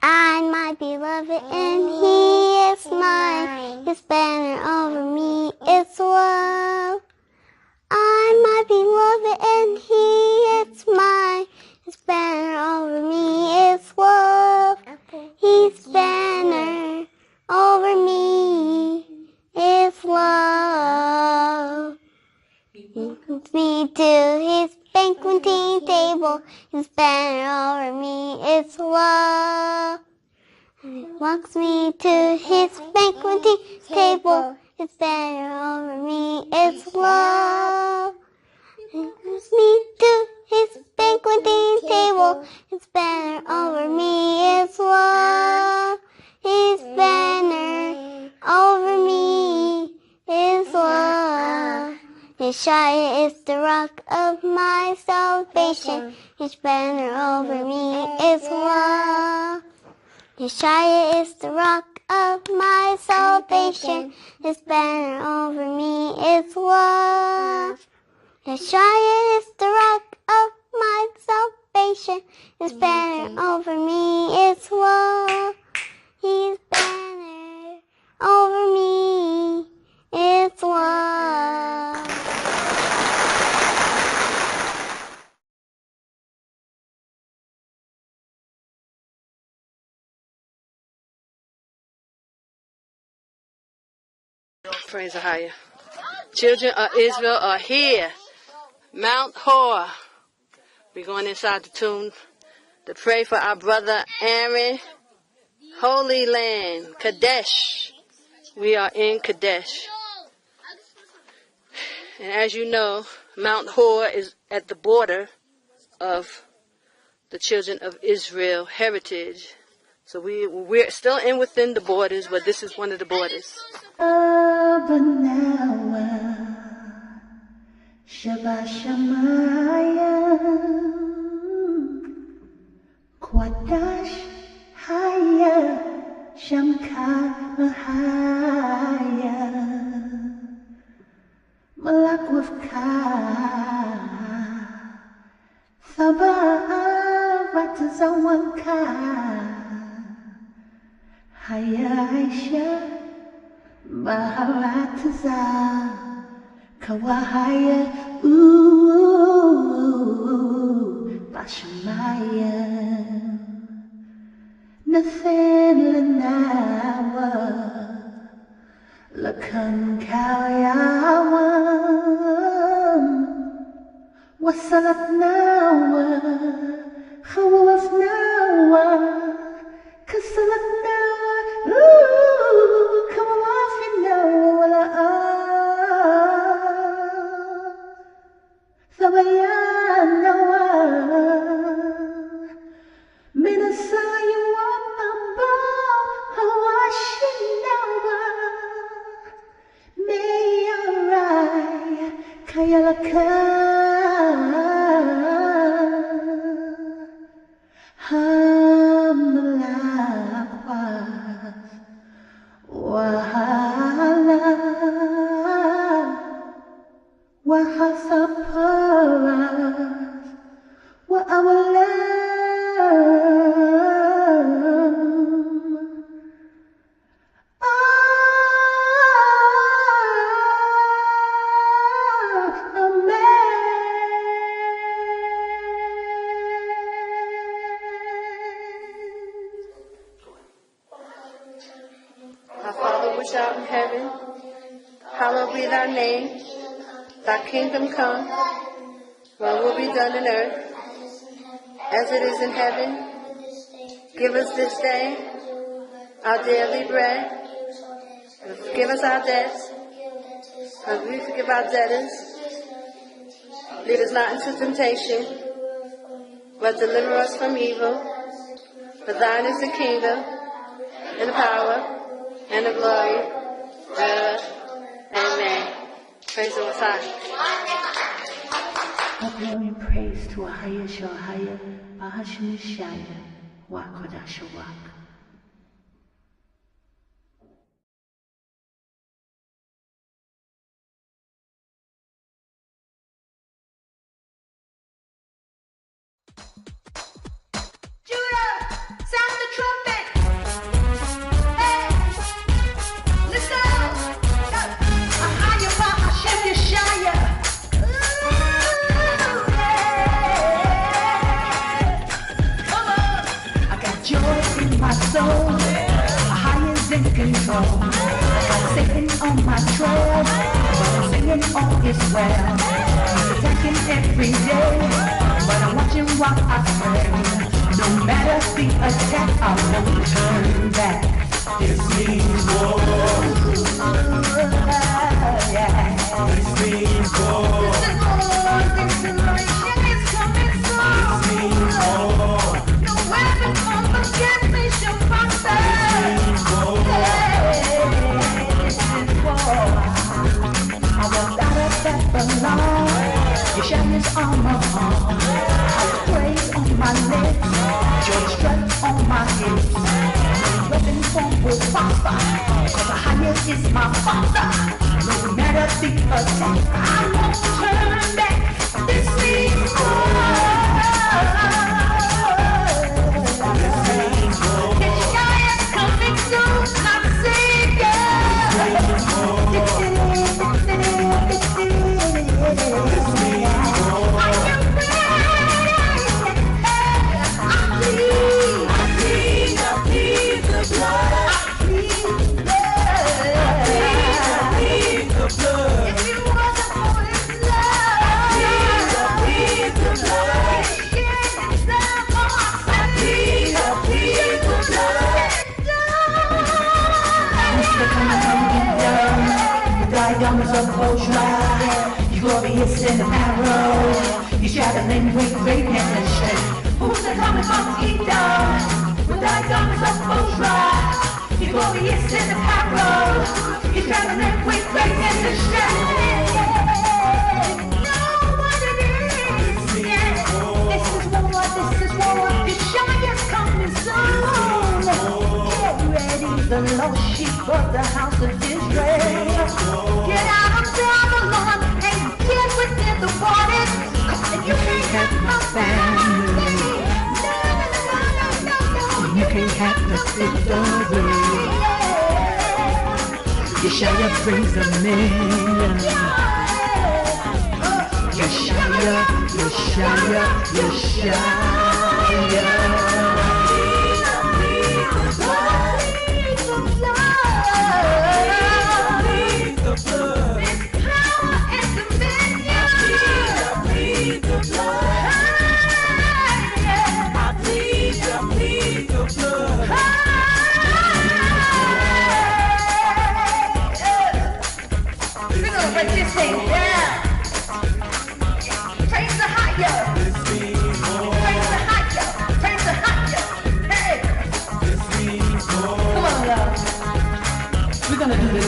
I'm my beloved and he is mine. His banner over me is love. I'm my beloved and he is mine. His banner over me is love. His banner over me is love. He brings me to his banqueting table. His banner over me is love. He walks me to his banqueting table. His banner over me is love. He brings me to his banqueting table. His banner over me is love. His banner over me is love. Yeshua is the rock of my salvation. His banner over me is love. Yeshua is the rock of my salvation. His banner over me is love. Yeshua is the rock of my salvation. His banner over me is love. His banner over me is love. Praise the higher. Children of Israel are here. Mount Hor. We're going inside the tomb to pray for our brother Aaron. Holy land, Kadesh. We are in Kadesh. And as you know, Mount Hor is at the border of the children of Israel heritage. So we're still within the borders, but this is one of the borders. Shabbat Shamayim, Kwadash Haya, Shamka Haya, Malak Wafka, Thabavat Zawanka, Haya Aisha, Baharat Zah. Kawahaya, Bashmaya, Nathan Lanawa, Lakan Kalyawam, Wasalat Nawa, Khawaf Nawa, Kasalat Nawa, Kawaf Nawa, Sabayanawa, Minasaya Wapamba, Hawashinawa, Mayarai, Kayalaka, Hamlakwas, Wahala. Wahasaparas wa awalam Amen. Our Father which art in heaven, hallowed be thy name. Thy kingdom come, thy will be done on earth, as it is in heaven. Give us this day our daily bread. Forgive us our debts, as we forgive our debtors. Lead us not into temptation, but deliver us from evil. For thine is the kingdom, and the power, and the glory, forever. Amen. Praise the Messiah. All glory and praise to Ahaya Shahaya, Bahashmishaya, Wakodashawak. Judah, sound the trumpet! in control. I got Satan on my trail, but I'm singing all is well. He's attacking every day, but I'm watching while I pray. No matter the attack, I won't turn back. This means war. Yeah. This means war. This generation is coming soon. This means war. No weapon formed against me shall prosper. This means war. This is war. I walked out of that alone. You shine his armor on. I praise on my lips. Your strength on my hips. No weapon formed will prosper. Cause the higher is my father. No matter the attack, I won't turn back. This means war. This means war. His giant coming soon, my savior. This means war. Are you ready? I plead the blood. If you wasn't for his love, I plead the blood. Shed himself for my sins. I plead the blood. Mr. Coming down, you died on the supposed ride. You glorious in the arrow. You traveling with greatness and strength. Who's the coming from Edom? You died on the supposed ride. You glorious in the arrow. You traveling with greatness and strength. Know what it is. Yeah. This is war. This is war. Your giant's coming soon. Get ready, the lost sheep of the house of Israel. Get out of Babylon and get within the waters. Cause you can't have my family. You can't have the victory. Yeshaya brings a million. Yeshaya, Yeshaya, Yeshaya.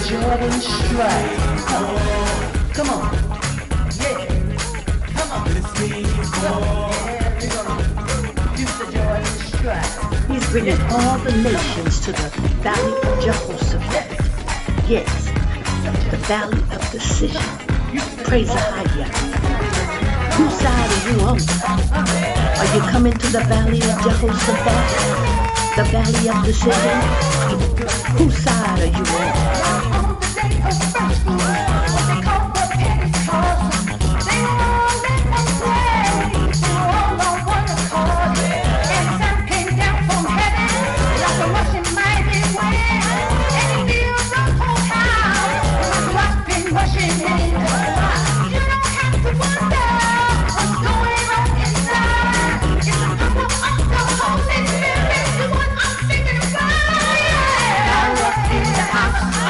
Jordan strike. Come on. Yeah. Come on. Yeah, we're gonna use the Jordan strike. He's bringing all the nations to the valley of Jehoshaphat. Yes, the valley of decision. Praise Ahaya. Whose side are you on? Are you coming to the valley of Jehoshaphat? The valley of decision? Whose side are you on?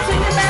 Singing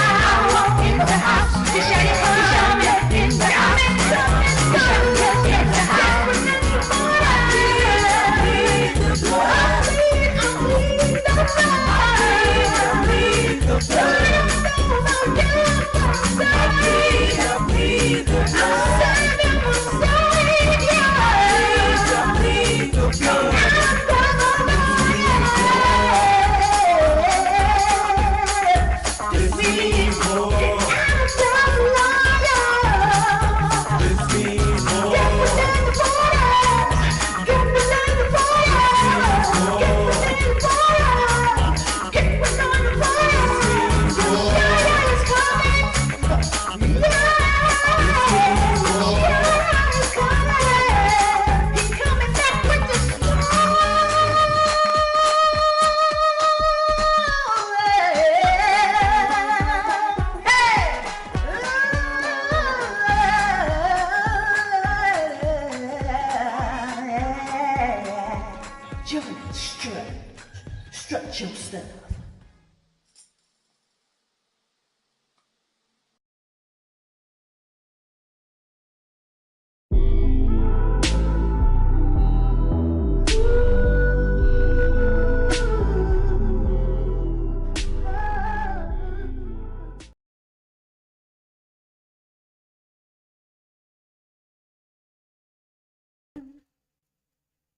stuff.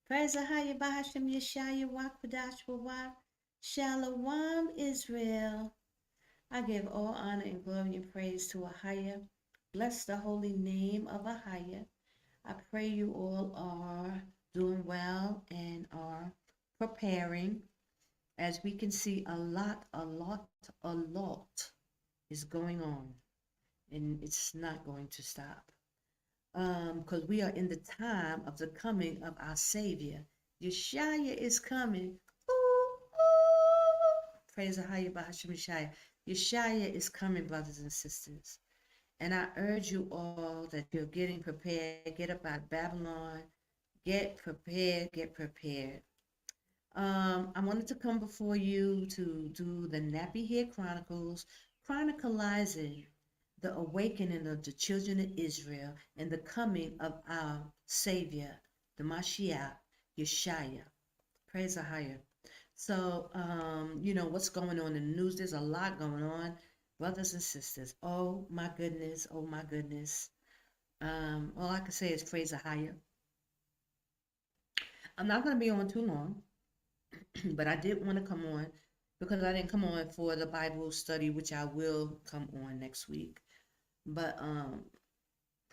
Praise Ahaya Bahashim Yeshaya Wakadash Wawak Shalom Israel. I give all honor and glory and praise to Ahaya. Bless the holy name of Ahaya. I pray you all are doing well and are preparing. As we can see, a lot is going on, and it's not going to stop. Because we are in the time of the coming of our Savior. Yeshaya is coming. Ooh, ooh. Praise the Hayah Bahashim Yeshaya. Yeshaya is coming, brothers and sisters. And I urge you all that you're getting prepared. Get up out of Babylon. Get prepared. Get prepared. I wanted to come before you to do the Nappy Hair Chronicles, chronicalizing the awakening of the children of Israel and the coming of our Savior, the Mashiach, Yeshaya. Praise the higher. So, you know, what's going on in the news? There's a lot going on, brothers and sisters. Oh my goodness, oh my goodness. All I can say is praise the higher. I'm not going to be on too long, but I did want to come on because I didn't come on for the Bible study, which I will come on next week. But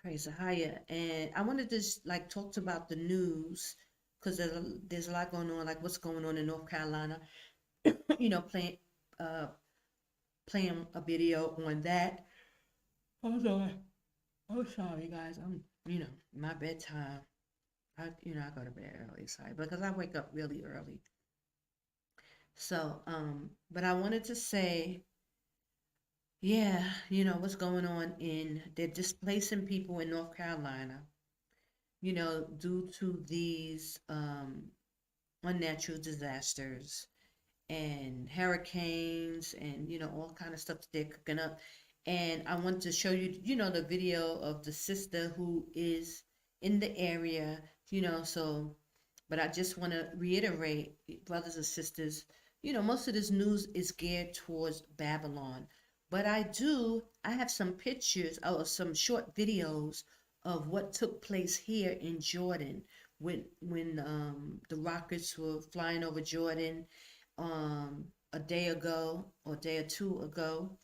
praise the higher, and I wanted to just like talk about the news because there's a lot going on, like what's going on in North Carolina. You know, playing a video on that. I'm sorry, guys. My bedtime. I go to bed early, sorry, because I wake up really early. So, but I wanted to say, yeah, what's going on they're displacing people in North Carolina, due to these unnatural disasters and hurricanes and, all kind of stuff that they're cooking up. And I want to show you, the video of the sister who is in the area, so, but I just want to reiterate, brothers and sisters, most of this news is geared towards Babylon. But I have some pictures or some short videos of what took place here in Jordan when the rockets were flying over Jordan a day ago or a day or two ago.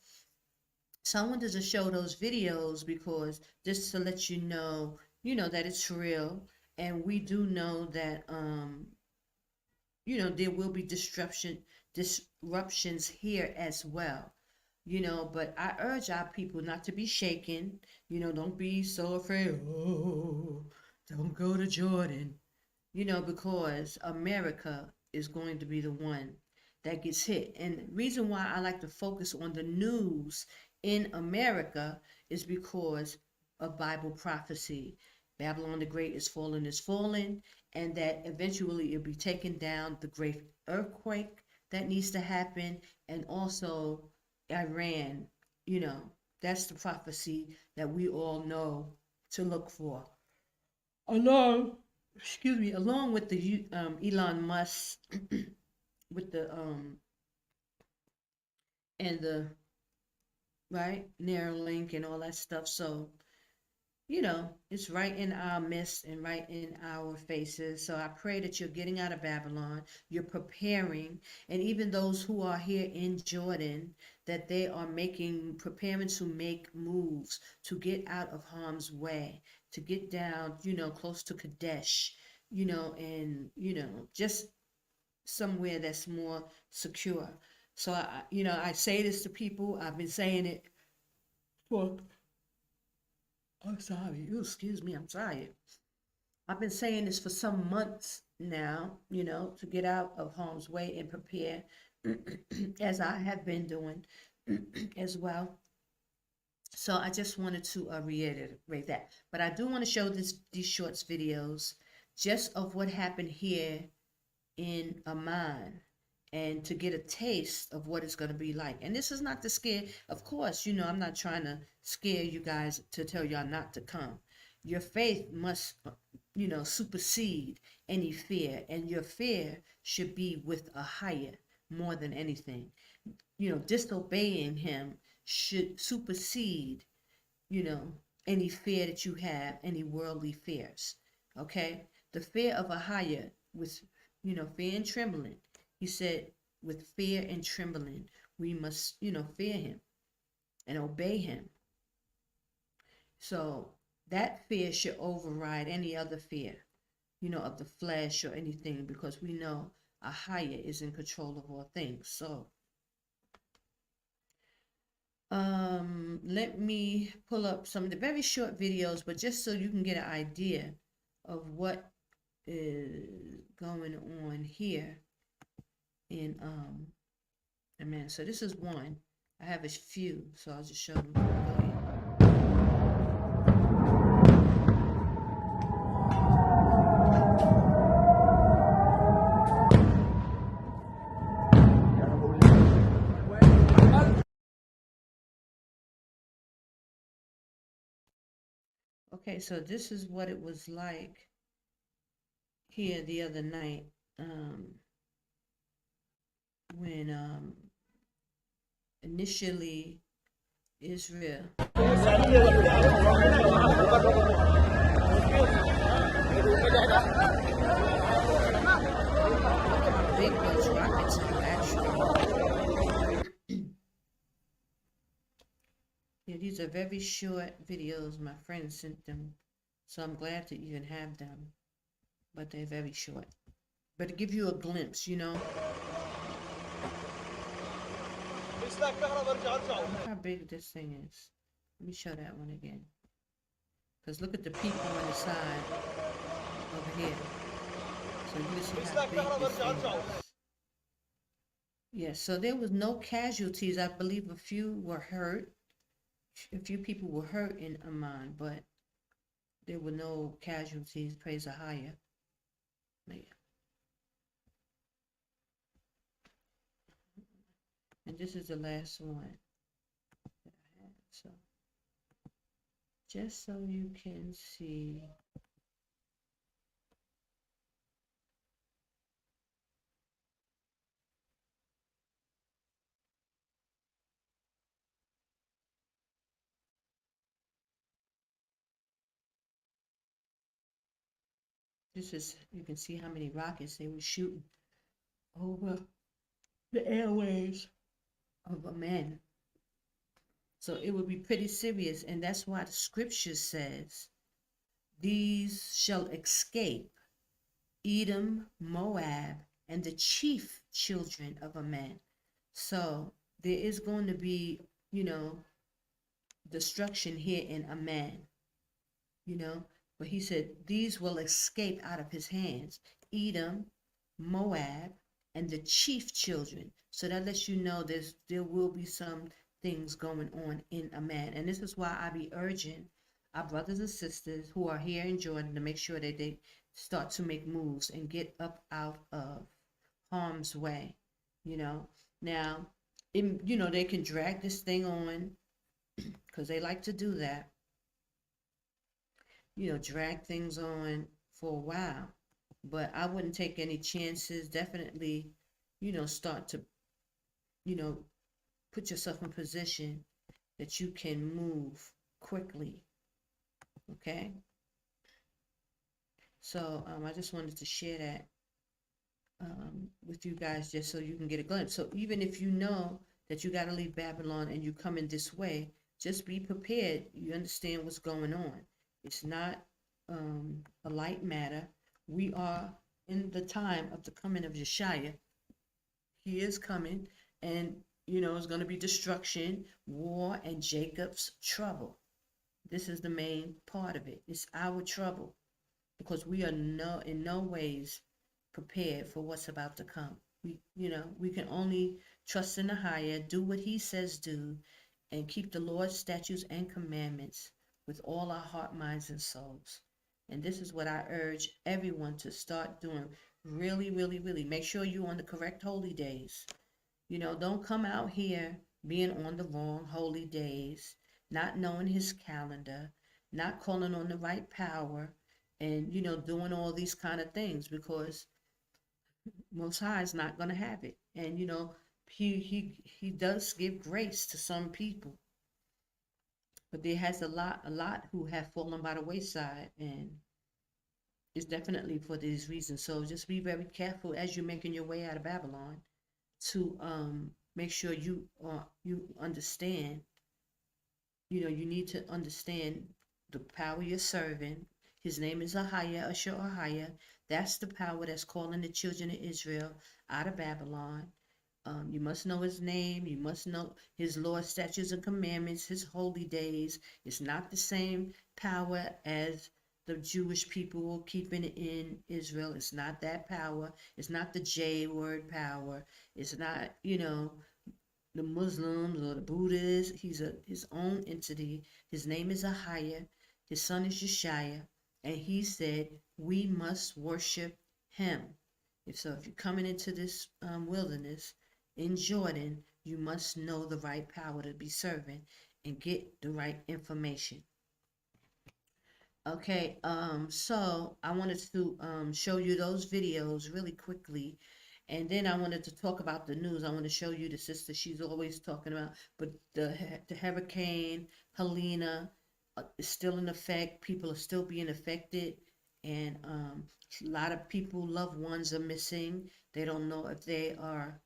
So I wanted to show those videos because just to let you know, that it's real, and we do know that there will be disruptions here as well. But I urge our people not to be shaken. Don't be so afraid. Oh, don't go to Jordan. Because America is going to be the one that gets hit. And the reason why I like to focus on the news in America is because of Bible prophecy. Babylon the Great is falling, and that eventually it'll be taken down, the great earthquake that needs to happen, and also Iran, that's the prophecy that we all know to look for. Along with the Elon Musk, with the and the right Neuralink and all that stuff. So it's right in our midst and right in our faces. So I pray that you're getting out of Babylon, you're preparing, and even those who are here in Jordan, that they are preparing to make moves to get out of harm's way, to get down, close to Kadesh, and, just somewhere that's more secure. So, I say this to people, I've been saying it for I'm sorry. Excuse me. I'm sorry. I've been saying this for some months now, to get out of harm's way and prepare, as I have been doing as well. So I just wanted to reiterate that. But I do want to show these shorts videos just of what happened here in Amman and to get a taste of what it's going to be like. And this is not to scare, of course, I'm not trying to scare you guys to tell y'all not to come. Your faith must, supersede any fear, and your fear should be with a higher more than anything. Disobeying him should supersede, any fear that you have, any worldly fears. Okay? The fear of a higher with, fear and trembling. He said, with fear and trembling, we must, fear him and obey him. So that fear should override any other fear, of the flesh or anything, because we know a higher is in control of all things. So let me pull up some of the very short videos, but just so you can get an idea of what is going on here in Amen. So this is one. I have a few, so I'll just show them quickly. Okay, so this is what it was like here the other night when initially Israel big those rockets are actually. Yeah, these are very short videos. My friend sent them, so I'm glad to even have them, but they're very short. But to give you a glimpse, Look how big this thing is. Let me show that one again. Because look at the people on the side over here. So you can see how big this thing is. Yeah, so there was no casualties. I believe a few were hurt. A few people were hurt in Amman, but there were no casualties. Praise the higher. Yeah. And this is the last one that I have. So just so you can see. This is, you can see how many rockets they were shooting over the airwaves of Amman. So it would be pretty serious, and that's why the scripture says, these shall escape Edom, Moab, and the chief children of Amman. So there is going to be, destruction here in Amman, but he said these will escape out of his hands, Edom, Moab, and the chief children. So that lets you know there will be some things going on in Amman. And this is why I be urging our brothers and sisters who are here in Jordan to make sure that they start to make moves and get up out of harm's way. Now, they can drag this thing on because they like to do that. Drag things on for a while, but I wouldn't take any chances. Definitely, start to, put yourself in position that you can move quickly. Okay. So I just wanted to share that with you guys, just so you can get a glimpse. So even if you know that you got to leave Babylon and you come in this way, just be prepared. You understand what's going on. It's not a light matter. We are in the time of the coming of Yeshua. He is coming, and it's going to be destruction, war, and Jacob's trouble. This is the main part of it. It's our trouble, because we are in no ways prepared for what's about to come. We can only trust in the higher, do what he says do, and keep the Lord's statutes and commandments with all our heart, minds, and souls. And this is what I urge everyone to start doing. Really, really, really. Make sure you're on the correct holy days. Don't come out here being on the wrong holy days, not knowing his calendar, not calling on the right power, and, doing all these kind of things, because Most High is not going to have it. And, he does give grace to some people, but there has a lot who have fallen by the wayside, and it's definitely for these reasons. So just be very careful as you're making your way out of Babylon to make sure you understand. You need to understand the power you're serving. His name is Ahaya, Ashur Ahaya. That's the power that's calling the children of Israel out of Babylon. You must know his name. You must know his laws, statutes, and commandments, his holy days. It's not the same power as the Jewish people keeping it in Israel. It's not that power. It's not the J word power. It's not, the Muslims or the Buddhists. He's his own entity. His name is Ahaya. His son is Yeshaya. And he said, we must worship him. If you're coming into this wilderness in Jordan, you must know the right power to be serving and get the right information. Okay, so I wanted to show you those videos really quickly. And then I wanted to talk about the news. I want to show you the sister she's always talking about. But the hurricane, Helena, is still in effect. People are still being affected. And a lot of people, loved ones are missing. They don't know if they are,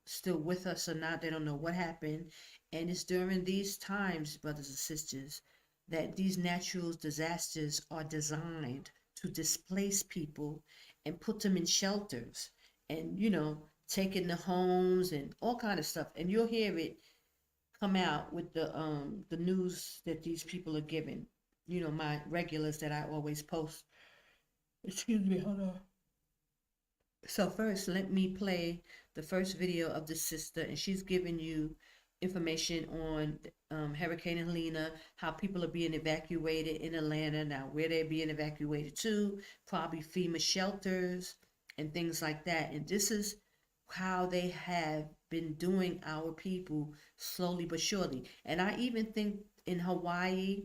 still with us or not. They don't know what happened. And it's during these times, brothers and sisters, that these natural disasters are designed to displace people and put them in shelters and, taking the homes and all kind of stuff. And you'll hear it come out with the news that these people are giving. My regulars that I always post. Excuse me, hold on. So first, let me play the first video of the sister, and she's giving you information on Hurricane Helena, how people are being evacuated in Atlanta, now where they're being evacuated to, probably FEMA shelters and things like that. And this is how they have been doing our people slowly but surely. And I even think in Hawaii,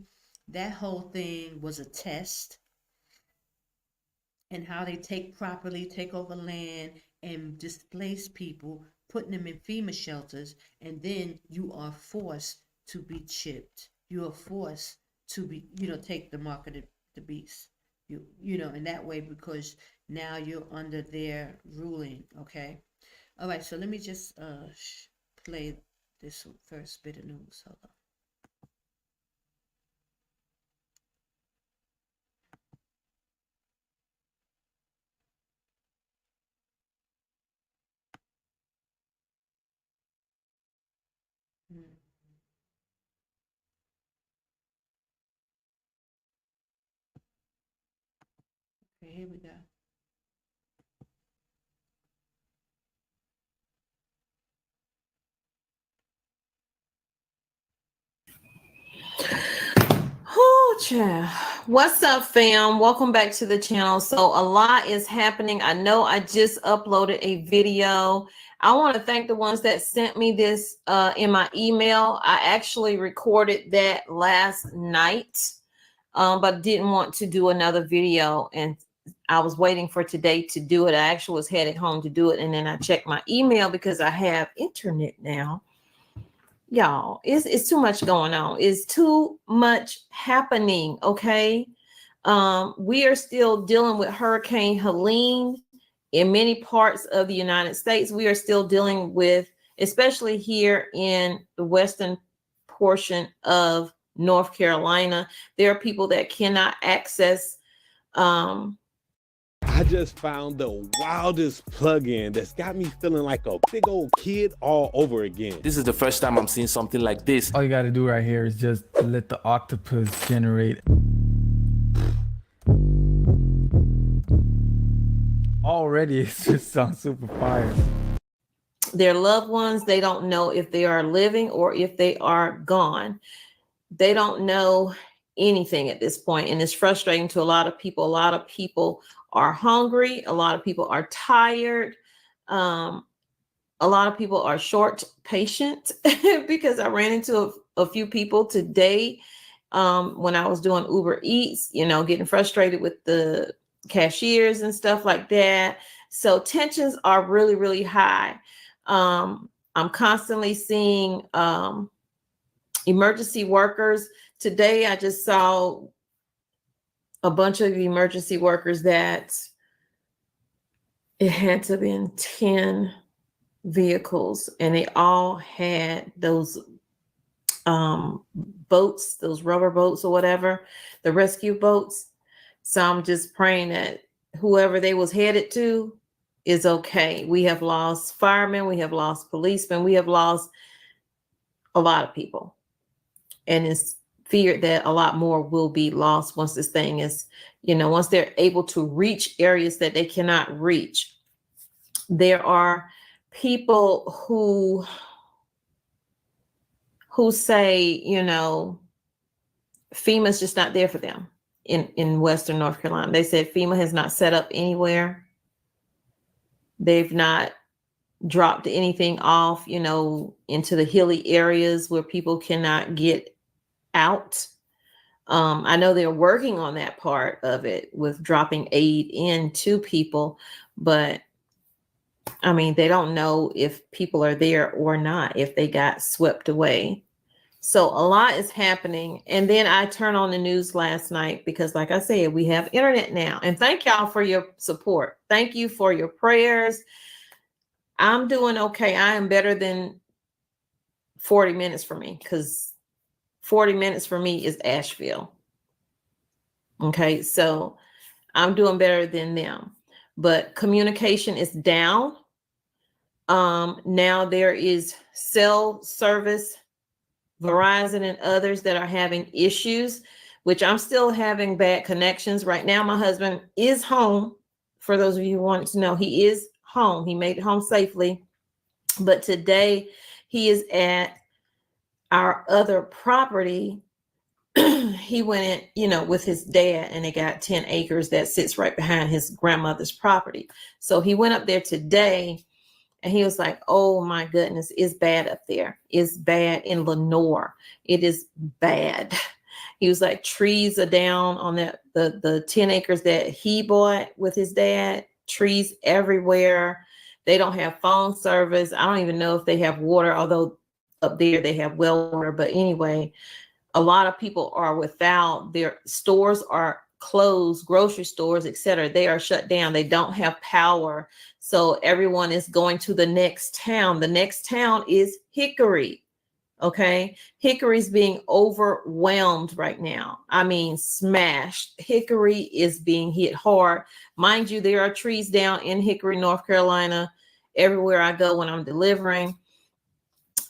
that whole thing was a test, and how they take over land and displace people, putting them in FEMA shelters, and then you are forced to be chipped. You are forced to be, take the mark of the beast. In that way, because now you're under their ruling, okay? All right, so let me just play this first bit of news. Hold on. Okay, here we go. Oh, child. What's up, fam? Welcome back to the channel. So a lot is happening. I know I just uploaded a video. I want to thank the ones that sent me this in my email. I actually recorded that last night, but didn't want to do another video. And I was waiting for today to do it. I actually was headed home to do it. And then I checked my email because I have internet now. Y'all, it's too much going on. It's too much happening. Okay. We are still dealing with Hurricane Helene in many parts of the United States. We are still dealing with, especially here in the western portion of North Carolina, there are people that cannot access I just found the wildest plugin that's got me feeling like a big old kid all over again. This is the first time I'm seeing something like this. All you gotta do right here is just let the octopus generate. Already, it just sounds super fire. Their loved ones, they don't know if they are living or if they are gone. They don't know anything at this point, and it's frustrating to a lot of people. A lot of people are hungry. A lot of people are tired. A lot of people are short patient because I ran into a few people today when I was doing Uber Eats, you know, getting frustrated with the cashiers and stuff like that. So tensions are really, really high. I'm constantly seeing emergency workers. Today, I just saw a bunch of emergency workers that it had to have been 10 vehicles, and they all had those boats, those rubber boats or whatever, the rescue boats. So I'm just praying that whoever they was headed to is okay. We have lost firemen, we have lost policemen, we have lost a lot of people. And it's feared that a lot more will be lost once this thing is, you know, once they're able to reach areas that they cannot reach. There are people who say, you know, FEMA's just not there for them in Western North Carolina. They said FEMA has not set up anywhere. They've not dropped anything off, you know, into the hilly areas where people cannot get out. I know they're working on that part of it with dropping aid in to people, but I mean, they don't know if people are there or not, if they got swept away. So a lot is happening. And then I turned on the news last night because, like I said, we have internet now. And thank y'all for your support. Thank you for your prayers. I'm doing okay. I am better than 40 minutes for me, because 40 minutes for me is Asheville. Okay, so I'm doing better than them. But communication is down. Now there is cell service, Verizon and others that are having issues, which I'm still having bad connections. Right now, my husband is home. For those of you who want to know, he is home. He made it home safely. But today he is at our other property. He went in, you know, with his dad, and they got 10 acres that sits right behind his grandmother's property. So he went up there today, and he was like, oh my goodness, it's bad up there. It's bad in Lenore. It is bad. He was like, trees are down on the 10 acres that he bought with his dad, trees everywhere. They don't have phone service. I don't even know if they have water, although up there they have well water. But anyway, a lot of people are without, their stores are closed, grocery stores, etc. They are shut down. They don't have power. So everyone is going to the next town. The next town is Hickory. Okay. Hickory's being overwhelmed right now. I mean, smashed. Hickory is being hit hard. Mind you, there are trees down in Hickory, North Carolina, everywhere I go when I'm delivering.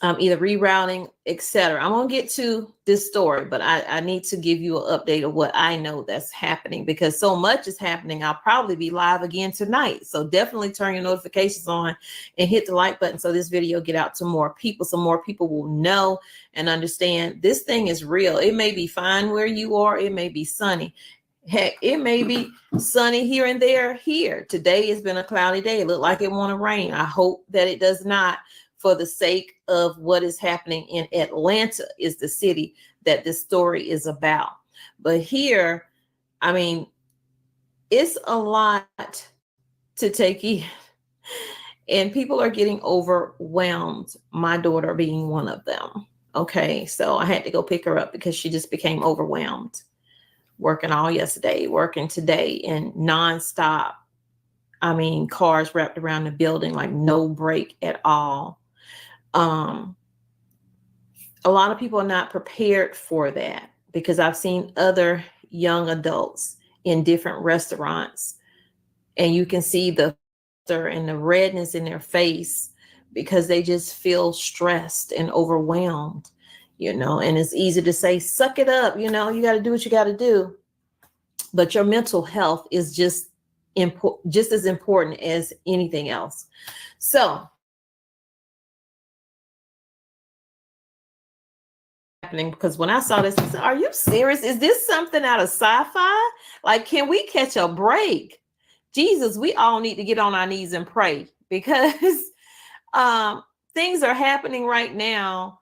Either rerouting, etc. I'm gonna get to this story, but I need to give you an update of what I know that's happening, because so much is happening. I'll probably be live again tonight. So definitely turn your notifications on and hit the like button so this video get out to more people, so more people will know and understand this thing is real. It may be fine where you are, it may be sunny. Heck, it may be sunny here and there here. Today has been a cloudy day. It looked like it want to rain. I hope that it does not, for the sake of what is happening in Atlanta, is the city that this story is about. But here, I mean, it's a lot to take in, and people are getting overwhelmed, my daughter being one of them. Okay, so I had to go pick her up because she just became overwhelmed, working all yesterday, working today, and nonstop. I mean, cars wrapped around the building, like no break at all. A lot of people are not prepared for that, because I've seen other young adults in different restaurants, and you can see the and the redness in their face because they just feel stressed and overwhelmed, you know. And it's easy to say, suck it up, you know, you got to do what you got to do. But your mental health is just as important as anything else. So happening, because when I saw this, I said, are you serious? Is this something out of sci-fi? Like, can we catch a break? Jesus, we all need to get on our knees and pray, because things are happening right now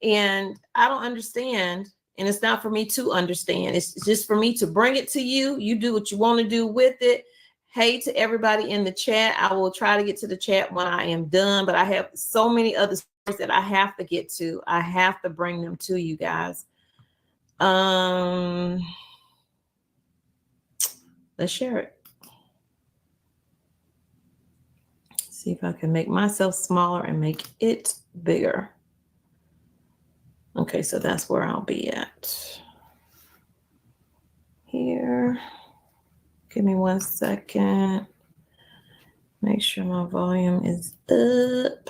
and I don't understand. And it's not for me to understand. It's just for me to bring it to you. You do what you want to do with it. Hey to everybody in the chat. I will try to get to the chat when I am done, but I have so many other stories that I have to get to. I have to bring them to you guys. Let's share it. See if I can make myself smaller and make it bigger. Okay, so that's where I'll be at. Here. Give me 1 second. Make sure my volume is up.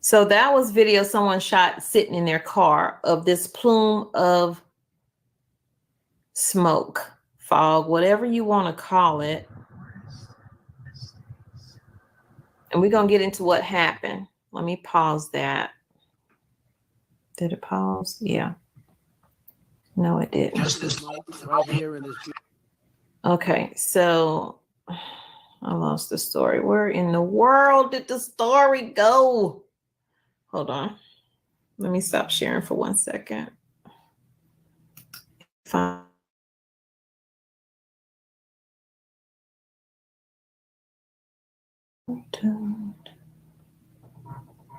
So that was video someone shot sitting in their car of this plume of smoke, fog, whatever you want to call it. And we're going to get into what happened. Let me pause that. Did it pause? Yeah. No, it didn't. Right here in this. Okay, so I lost the story. Where in the world did the story go? Hold on. Let me stop sharing for 1 second. Fine.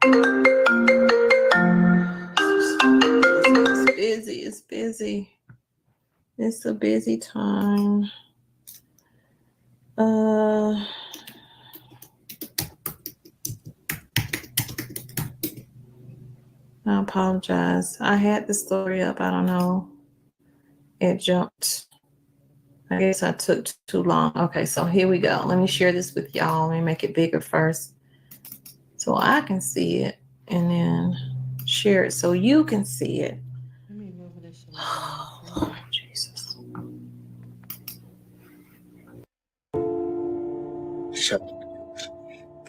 It's busy. It's busy. It's a busy time. I apologize. I had the story up. I don't know. It jumped. I guess I took too long. Okay, so here we go. Let me share this with y'all. Let me make it bigger first so I can see it, and then share it so you can see it. Let me move this. Oh, Lord Jesus.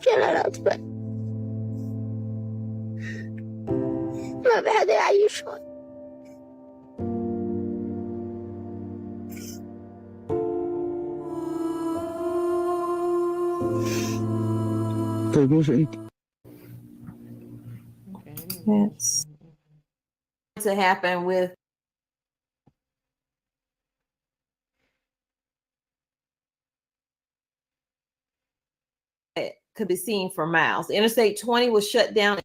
لطفا ما بعد يعيشون It's to happen with it could be seen for miles. Interstate 20 was shut down.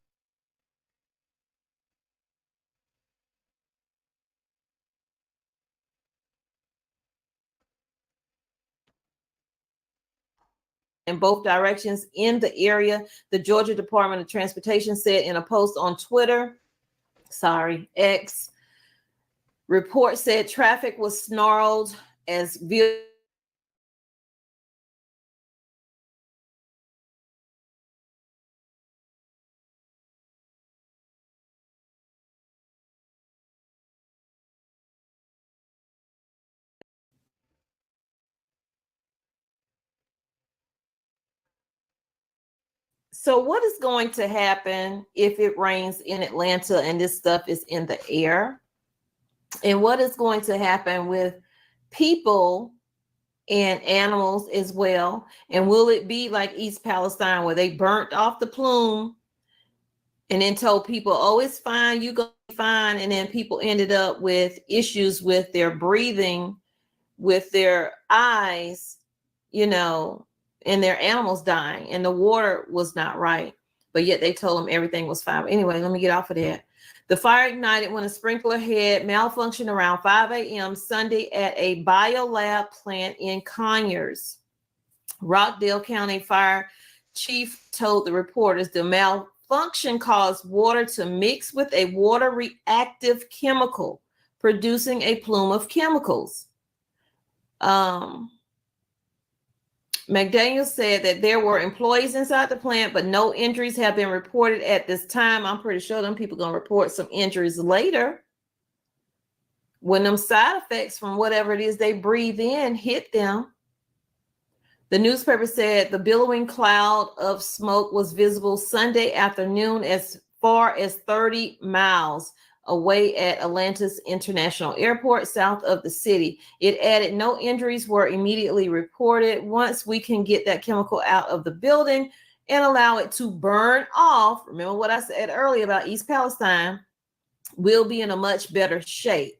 In both directions in the area, the Georgia Department of Transportation said in a post on Twitter, X, report said traffic was snarled as vehicles. So what is going to happen if it rains in Atlanta and this stuff is in the air? And what is going to happen with people and animals as well? And will it be like East Palestine where they burnt off the plume and then told people, oh, it's fine, you're going to be fine. And then people ended up with issues with their breathing, with their eyes, and their animals dying, and the water was not right, but yet they told them everything was fine. Anyway, let me get off of that. The fire ignited when a sprinkler head malfunctioned around 5 a.m. Sunday at a biolab plant in Conyers. Rockdale County Fire Chief told the reporters the malfunction caused water to mix with a water reactive chemical, producing a plume of chemicals. McDaniel said that there were employees inside the plant, but no injuries have been reported at this time. I'm pretty sure them people going to report some injuries later when them side effects from whatever it is they breathe in hit them. The newspaper said the billowing cloud of smoke was visible Sunday afternoon as far as 30 miles away at Atlanta's International Airport, south of the city. It added no injuries were immediately reported. Once we can get that chemical out of the building and allow it to burn off, remember what I said earlier about East Palestine, we'll be in a much better shape.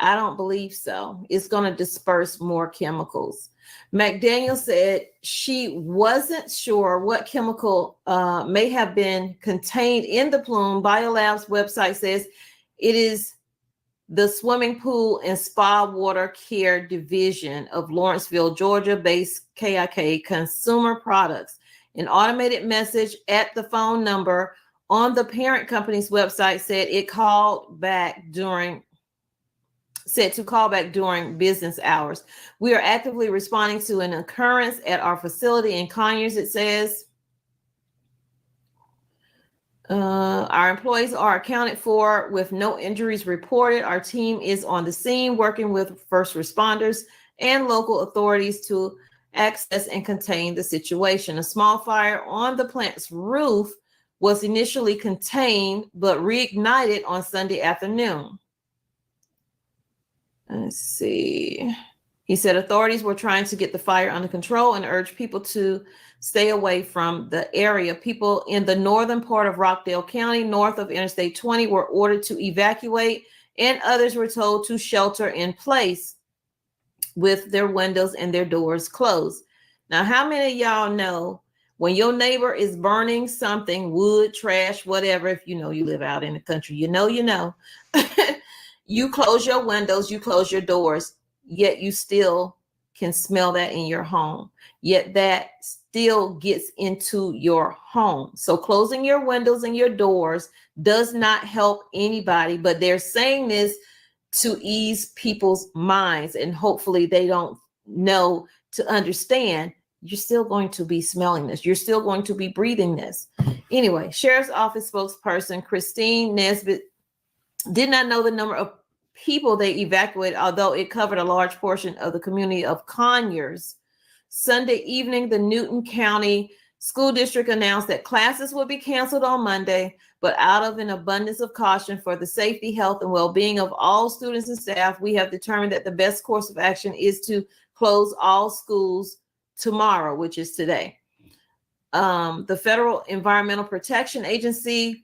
I don't believe so. It's going to disperse more chemicals. McDaniel said she wasn't sure what chemical may have been contained in the plume. Biolab's website says it is the swimming pool and spa water care division of Lawrenceville, Georgia-based KIK Consumer Products. An automated message at the phone number on the parent company's website said it said to call back during business hours. We are actively responding to an occurrence at our facility in Conyers, it says. Our employees are accounted for with no injuries reported. Our team is on the scene working with first responders and local authorities to access and contain the situation. A small fire on the plant's roof was initially contained but reignited on Sunday afternoon. Let's see. He said authorities were trying to get the fire under control and urged people to stay away from the area. People in the northern part of Rockdale County, north of Interstate 20, were ordered to evacuate, and others were told to shelter in place with their windows and their doors closed. Now, how many of y'all know when your neighbor is burning something, wood, trash, whatever, if you know you live out in the country, you know, you close your windows, you close your doors, yet you still can smell that in your home. Yet that still gets into your home. So closing your windows and your doors does not help anybody, but they're saying this to ease people's minds, and hopefully they don't know to understand you're still going to be smelling this. You're still going to be breathing this. Anyway, Sheriff's Office spokesperson Christine Nesbitt did not know the number of people they evacuated, although it covered a large portion of the community of Conyers. Sunday evening, the Newton County School District announced that classes would be canceled on Monday, but out of an abundance of caution for the safety, health, and well-being of all students and staff, we have determined that the best course of action is to close all schools tomorrow, which is today. The Federal Environmental Protection Agency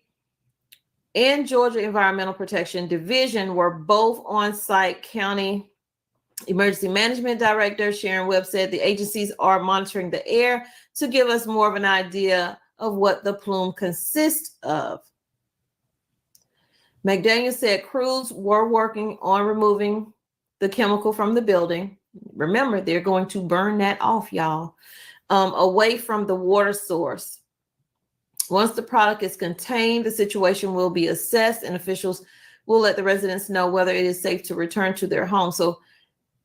and Georgia Environmental Protection Division were both on site. County Emergency Management Director Sharon Webb said the agencies are monitoring the air to give us more of an idea of what the plume consists of. McDaniel said crews were working on removing the chemical from the building. Remember, they're going to burn that off, y'all, away from the water source. Once the product is contained, the situation will be assessed and officials will let the residents know whether it is safe to return to their home. So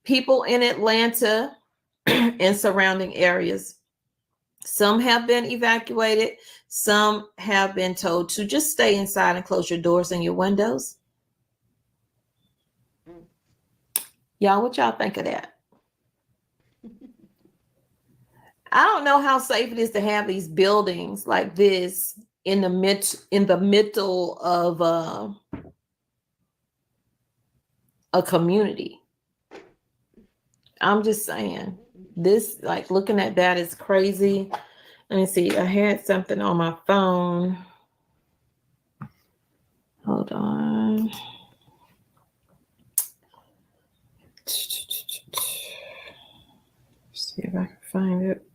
people in Atlanta and surrounding areas, some have been evacuated. Some have been told to just stay inside and close your doors and your windows. Y'all, what y'all think of that? I don't know how safe it is to have these buildings like this in the middle of a community. I'm just saying, this, like, looking at that is crazy. Let me see. I had something on my phone. Hold on. See if I can find it.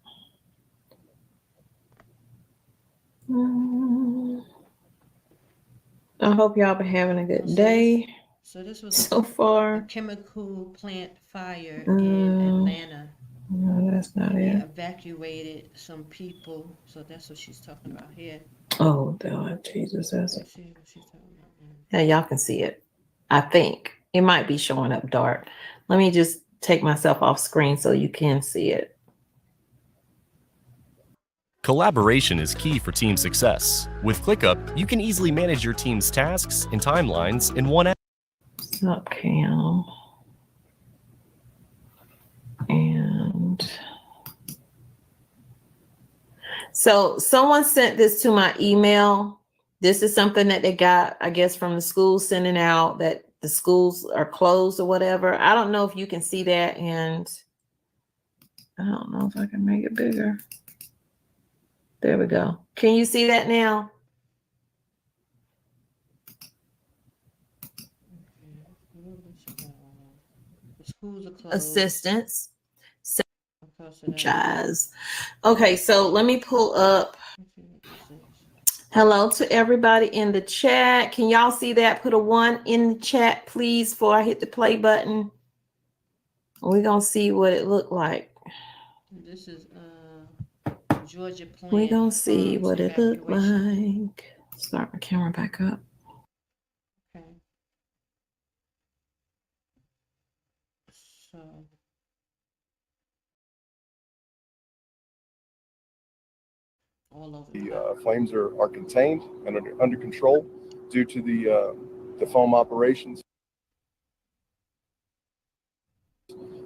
I hope y'all been having a good day. So this was so far. a chemical plant fire in Atlanta. No, that's not They it. evacuated some people. So that's what she's talking about here. Oh, God, Jesus. Let's see what she's talking about. Yeah, y'all can see it. I think it might be showing up dark. Let me just take myself off screen so you can see it. Collaboration is key for team success. With ClickUp, you can easily manage your team's tasks and timelines in one app. Up cam. And So someone sent this to my email. This is something that they got, I guess, from the school sending out that the schools are closed or whatever. I don't know if you can see that, and I don't know if I can make it bigger. There we go. Can you see that now? The schools are closed. Assistance. Across the Franchise. Okay, so let me pull up. Hello to everybody in the chat. Can y'all see that? Put a 1 in the chat, please, before I hit the play button. We're gonna see what it looked like. This is Georgia plan. We're gonna see what it looked evacuation. like. Start my camera back up. Okay. So all over the flames are contained and under control due to the foam operations.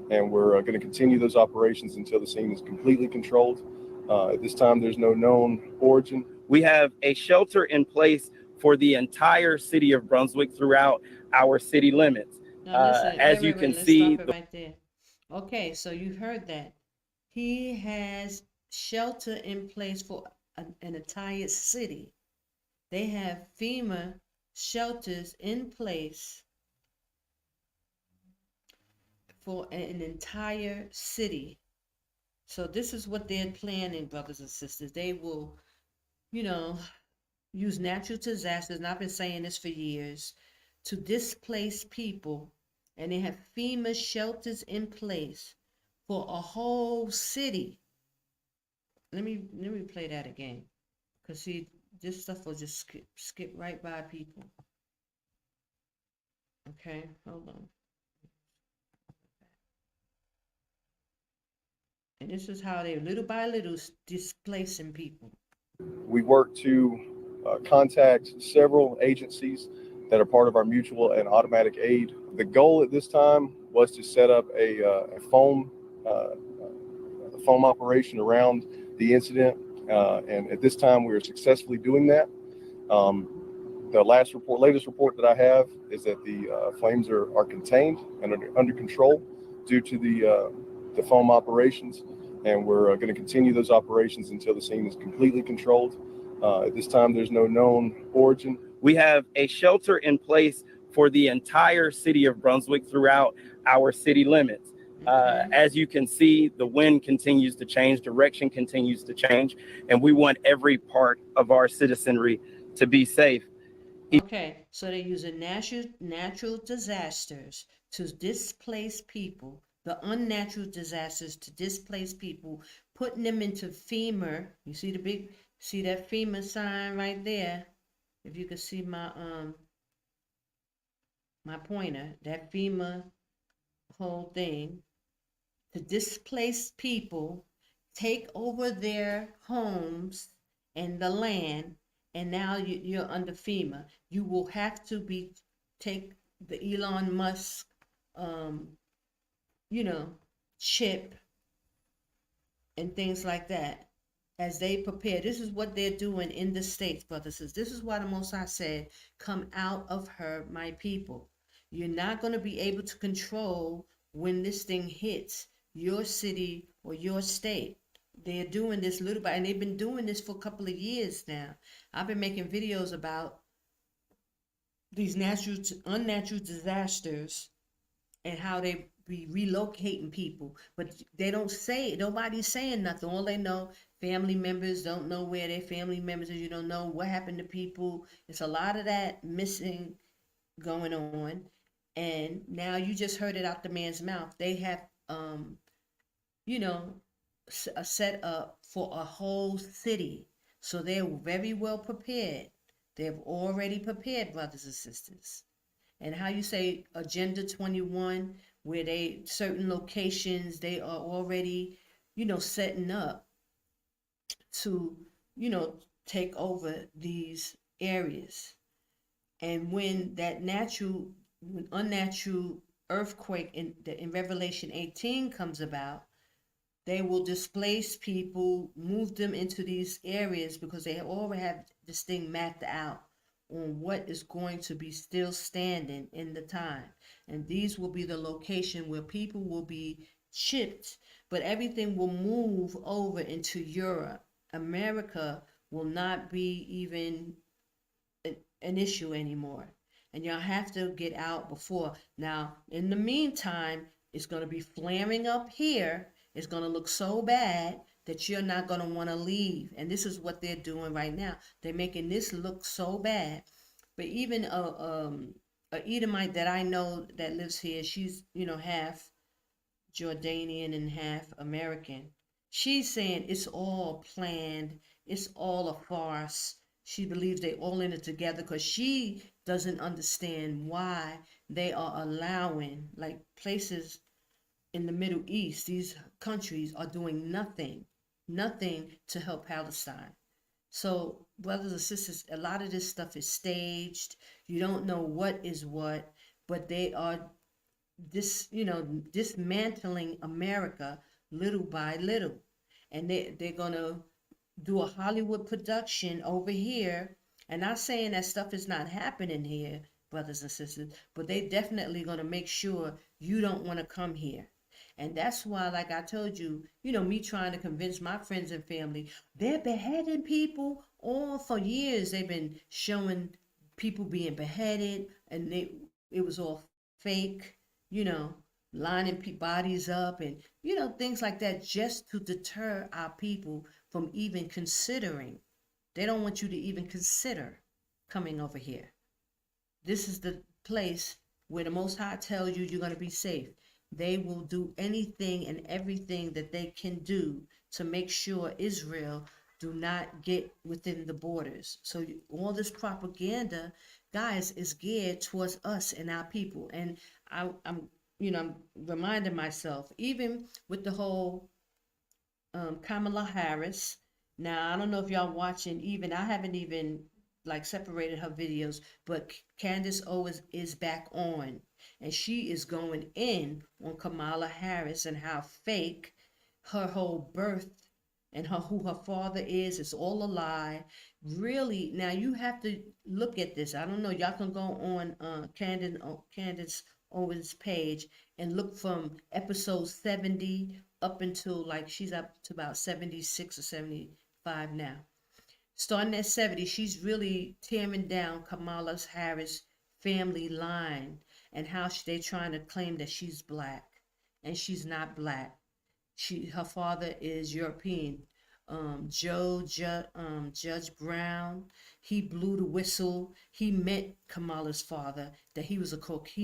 And we're going to continue those operations until the scene is completely controlled. At this time, there's no known origin. We have a shelter in place for the entire city of Brunswick throughout our city limits. Now listen, as you can let's see, stop it right there. Okay, so you heard that. He has shelter in place for an entire city. They have FEMA shelters in place for an entire city. So this is what they're planning, brothers and sisters. They will, use natural disasters, and I've been saying this for years, to displace people. And they have FEMA shelters in place for a whole city. Let me play that again. Because see, this stuff will just skip right by people. Okay, hold on. And this is how they little by little displacing people. We work to contact several agencies that are part of our mutual and automatic aid. The goal at this time was to set up a foam operation around the incident, and at this time we are successfully doing that. The latest report that I have is that the flames are contained and under control due to the foam operations, and we're going to continue those operations until the scene is completely controlled. At this time, there's no known origin. We have a shelter in place for the entire city of Brunswick throughout our city limits. As you can see, the wind continues to change, direction continues to change, and we want every part of our citizenry to be safe. Okay, so they're using natural disasters to displace people, the unnatural disasters to displace people, putting them into FEMA. You see see that FEMA sign right there? If you could see my pointer, that FEMA whole thing, to displace people, take over their homes and the land, and now you're under FEMA. You will have to take the Elon Musk, chip and things like that as they prepare. This is what they're doing in the States, brothers. This is why the Most High said, come out of her, my people. You're not going to be able to control when this thing hits your city or your state. They're doing this little bit, and they've been doing this for a couple of years now. I've been making videos about these unnatural disasters and how they be relocating people, but they don't say, nobody's saying nothing. All they know, family members don't know where their family members are. You don't know what happened to people. It's a lot of that missing going on. And now you just heard it out the man's mouth. They have, a set up for a whole city. So they're very well prepared. They've already prepared, brothers and sisters. And how you say Agenda 21, where certain locations, they are already, setting up to, take over these areas. And when that unnatural earthquake in Revelation 18 comes about, they will displace people, move them into these areas because they already have this thing mapped out on what is going to be still standing in the time. And these will be the location where people will be shipped, but everything will move over into Europe. America will not be even an issue anymore. And y'all have to get out before. Now, in the meantime, it's going to be flaring up here. It's going to look so bad that you're not going to want to leave. And this is what they're doing right now. They're making this look so bad. But even a Edomite that I know that lives here, she's, half Jordanian and half American. She's saying it's all planned. It's all a farce. She believes they all in it together because she doesn't understand why they are allowing, like, places in the Middle East, these countries are doing nothing to help Palestine. So, brothers and sisters, a lot of this stuff is staged. You don't know what is what, but they are dismantling America little by little. And they're going to do a Hollywood production over here. And not saying that stuff is not happening here, brothers and sisters, but they definitely going to make sure you don't want to come here. And that's why, like I told you, me trying to convince my friends and family, they're beheading people. All for years, they've been showing people being beheaded, and it was all fake, lining bodies up and, things like that, just to deter our people from even considering. They don't want you to even consider coming over here. This is the place where the Most High tells you you're going to be safe. They will do anything and everything that they can do to make sure Israel do not get within the borders. So all this propaganda, guys, is geared towards us and our people. And I'm reminding myself, even with the whole Kamala Harris. Now, I don't know if y'all watching, I haven't even like separated her videos, but Candace Owens is back on, and she is going in on Kamala Harris and how fake her whole birth and who her father is. It's all a lie. Really, now you have to look at this. I don't know. Y'all can go on Candace Owens' page and look from episode 70 up until like she's up to about 76 or 75 now. Starting at 70, she's really tearing down Kamala Harris' family line and how they're trying to claim that she's black, and she's not black. Her father is European. Judge Brown, he blew the whistle. He met Kamala's father, that he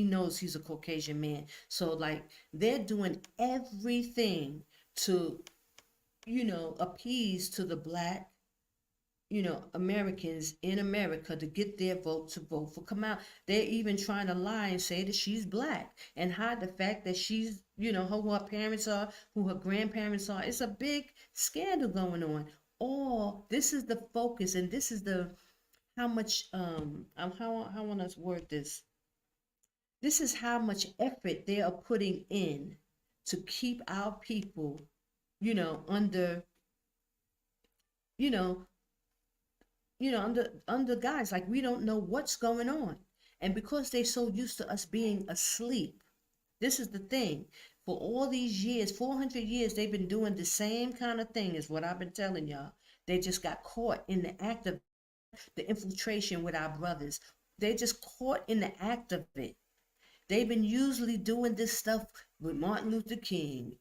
knows he's a Caucasian man. So like they're doing everything to, appease to the black, Americans in America to get their vote to vote for Kamala. They're even trying to lie and say that she's black and hide the fact that she's, who her parents are, who her grandparents are. It's a big scandal going on. This is the focus, and this is how much, how I want to word this. This is how much effort they are putting in to keep our people, under, under guys, like we don't know what's going on. And because they're so used to us being asleep, this is the thing. For all these years, 400 years, they've been doing the same kind of thing as what I've been telling y'all. They just got caught in the act of the infiltration with our brothers. They just caught in the act of it. They've been usually doing this stuff with Martin Luther King,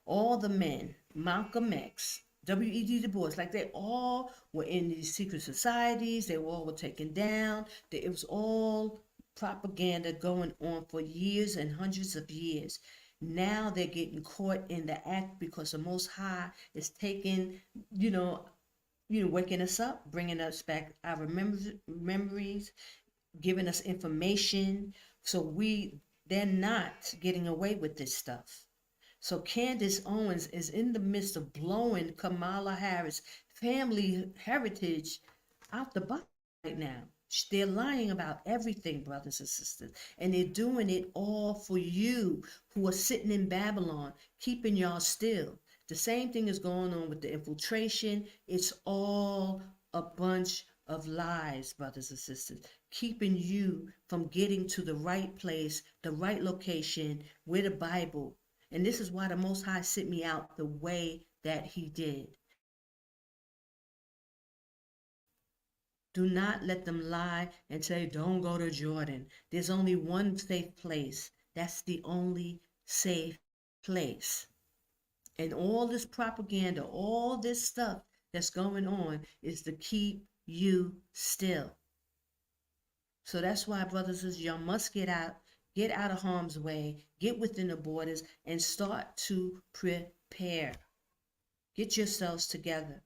all the men, Malcolm X, W.E.D. Du Bois, like they all were in these secret societies. They all were taken down. It was all propaganda going on for years and hundreds of years. Now they're getting caught in the act because the Most High is taking, waking us up, bringing us back our memories, giving us information. So they're not getting away with this stuff. So Candace Owens is in the midst of blowing Kamala Harris' family heritage out the box right now. They're lying about everything, brothers and sisters. And they're doing it all for you who are sitting in Babylon, keeping y'all still. The same thing is going on with the infiltration. It's all a bunch of lies, brothers and sisters, keeping you from getting to the right place, the right location, with the Bible. And this is why the Most High sent me out the way that he did. Do not let them lie and say, don't go to Jordan. There's only one safe place. That's the only safe place. And all this propaganda, all this stuff that's going on is to keep you still. So that's why, brothers and sisters, y'all must get out of harm's way, get within the borders, and start to prepare. Get yourselves together.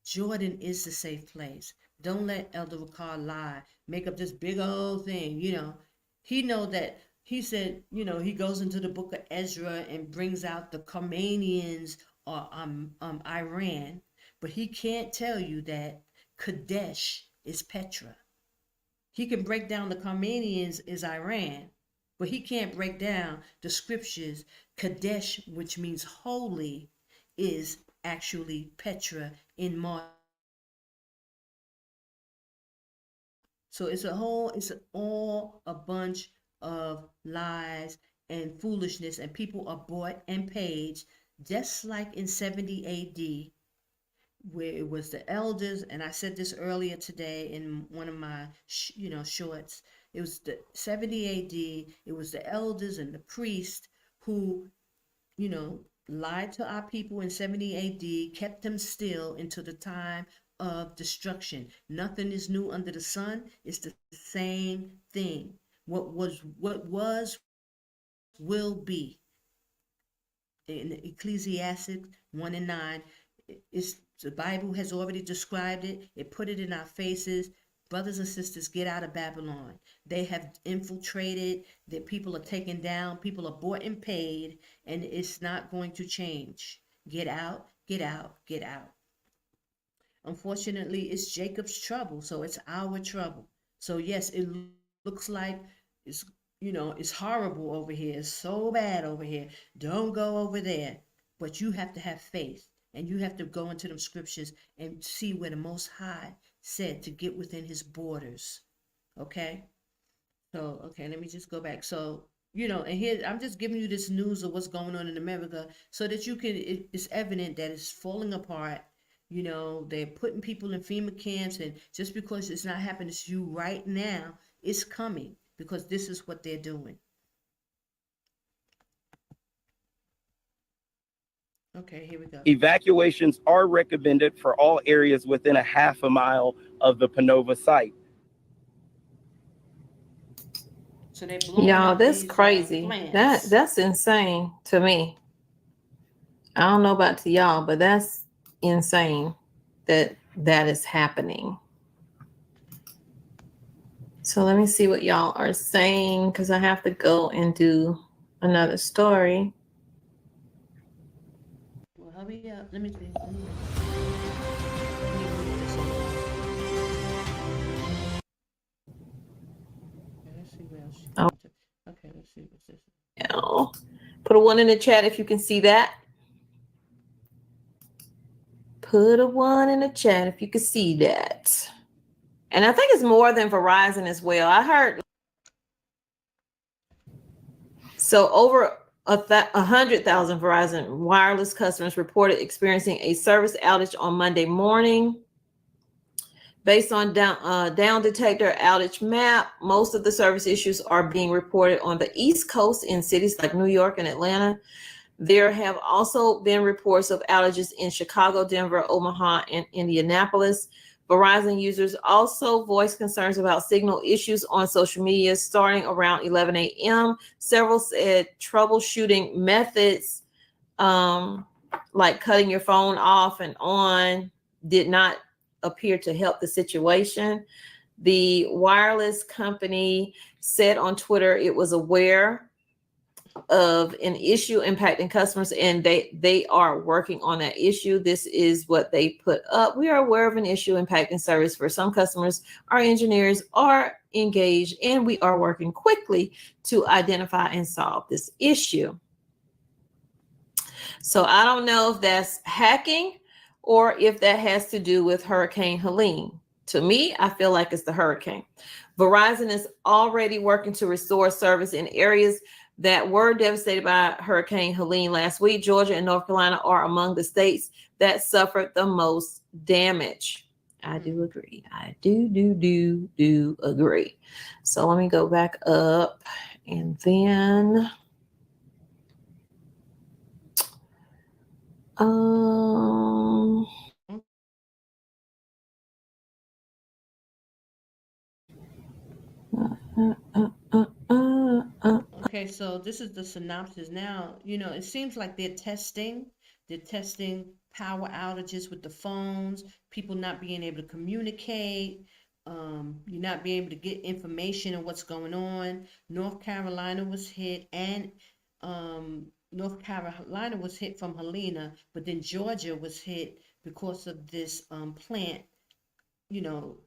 Jordan is the safe place. Don't let Elder Ricard lie, make up this big old thing. He know that. He said, he goes into the book of Ezra and brings out the Carmanians or Iran, but he can't tell you that Kadesh is Petra. He can break down the Carmanians is Iran, but he can't break down the scriptures. Kadesh, which means holy, is actually Petra in Mark. So it's all a bunch of lies and foolishness, and people are bought and paid, just like in 70 AD, where it was the elders, and I said this earlier today in one of my shorts. It was the 70 AD, it was the elders and the priests who lied to our people in 70 AD, kept them still until the time of destruction. Nothing is new under the sun. It's the same thing. What was will be. In Ecclesiastes 1:9, the Bible has already described it. It put it in our faces. Brothers and sisters, get out of Babylon. They have infiltrated. The people are taken down. People are bought and paid, and it's not going to change. Get out, get out, get out. Unfortunately, it's Jacob's trouble, so it's our trouble. So yes, it looks like it's horrible over here. It's so bad over here. Don't go over there. But you have to have faith, and you have to go into them scriptures and see where the Most High said to get within his borders. Okay? So, okay, let me just go back. So, and here, I'm just giving you this news of what's going on in America so that it's evident that it's falling apart. They're putting people in FEMA camps, and just because it's not happening to you right now, it's coming, because this is what they're doing. Okay, here we go. Evacuations are recommended for all areas within a half a mile of the Panova site. So they blowing Y'all, up that's these, crazy. plants. That's insane to me. I don't know about to y'all, but that's insane that is happening. So let me see what y'all are saying, because I have to go and do another story. Well, hurry up. Let me see. Let's see what else. Oh. Okay, let's see what's this. Put a 1 in the chat if you can see that. Put a 1 in the chat if you can see that. And I think it's more than Verizon as well. I heard. So over 100,000 Verizon wireless customers reported experiencing a service outage on Monday morning. Based on down detector outage map, most of the service issues are being reported on the East Coast in cities like New York and Atlanta. There have also been reports of outages in Chicago, Denver, Omaha, and Indianapolis. Verizon users also voiced concerns about signal issues on social media starting around 11 a.m. Several said troubleshooting methods, like cutting your phone off and on, did not appear to help the situation. The wireless company said on Twitter it was aware of an issue impacting customers, and they are working on that issue. This is what they put up. We are aware of an issue impacting service for some customers. Our engineers are engaged, and we are working quickly to identify and solve this issue. So I don't know if that's hacking or if that has to do with Hurricane Helene. To me, I feel like it's the hurricane. Verizon is already working to restore service in areas that were devastated by Hurricane Helene last week. Georgia and North Carolina are among the states that suffered the most damage. I do agree. I do agree. So let me go back up, and then Okay, so this is the synopsis. Now, it seems like they're testing power outages with the phones, people not being able to communicate, you're not being able to get information on what's going on. North Carolina was hit, and North Carolina was hit from Helena, but then Georgia was hit because of this plant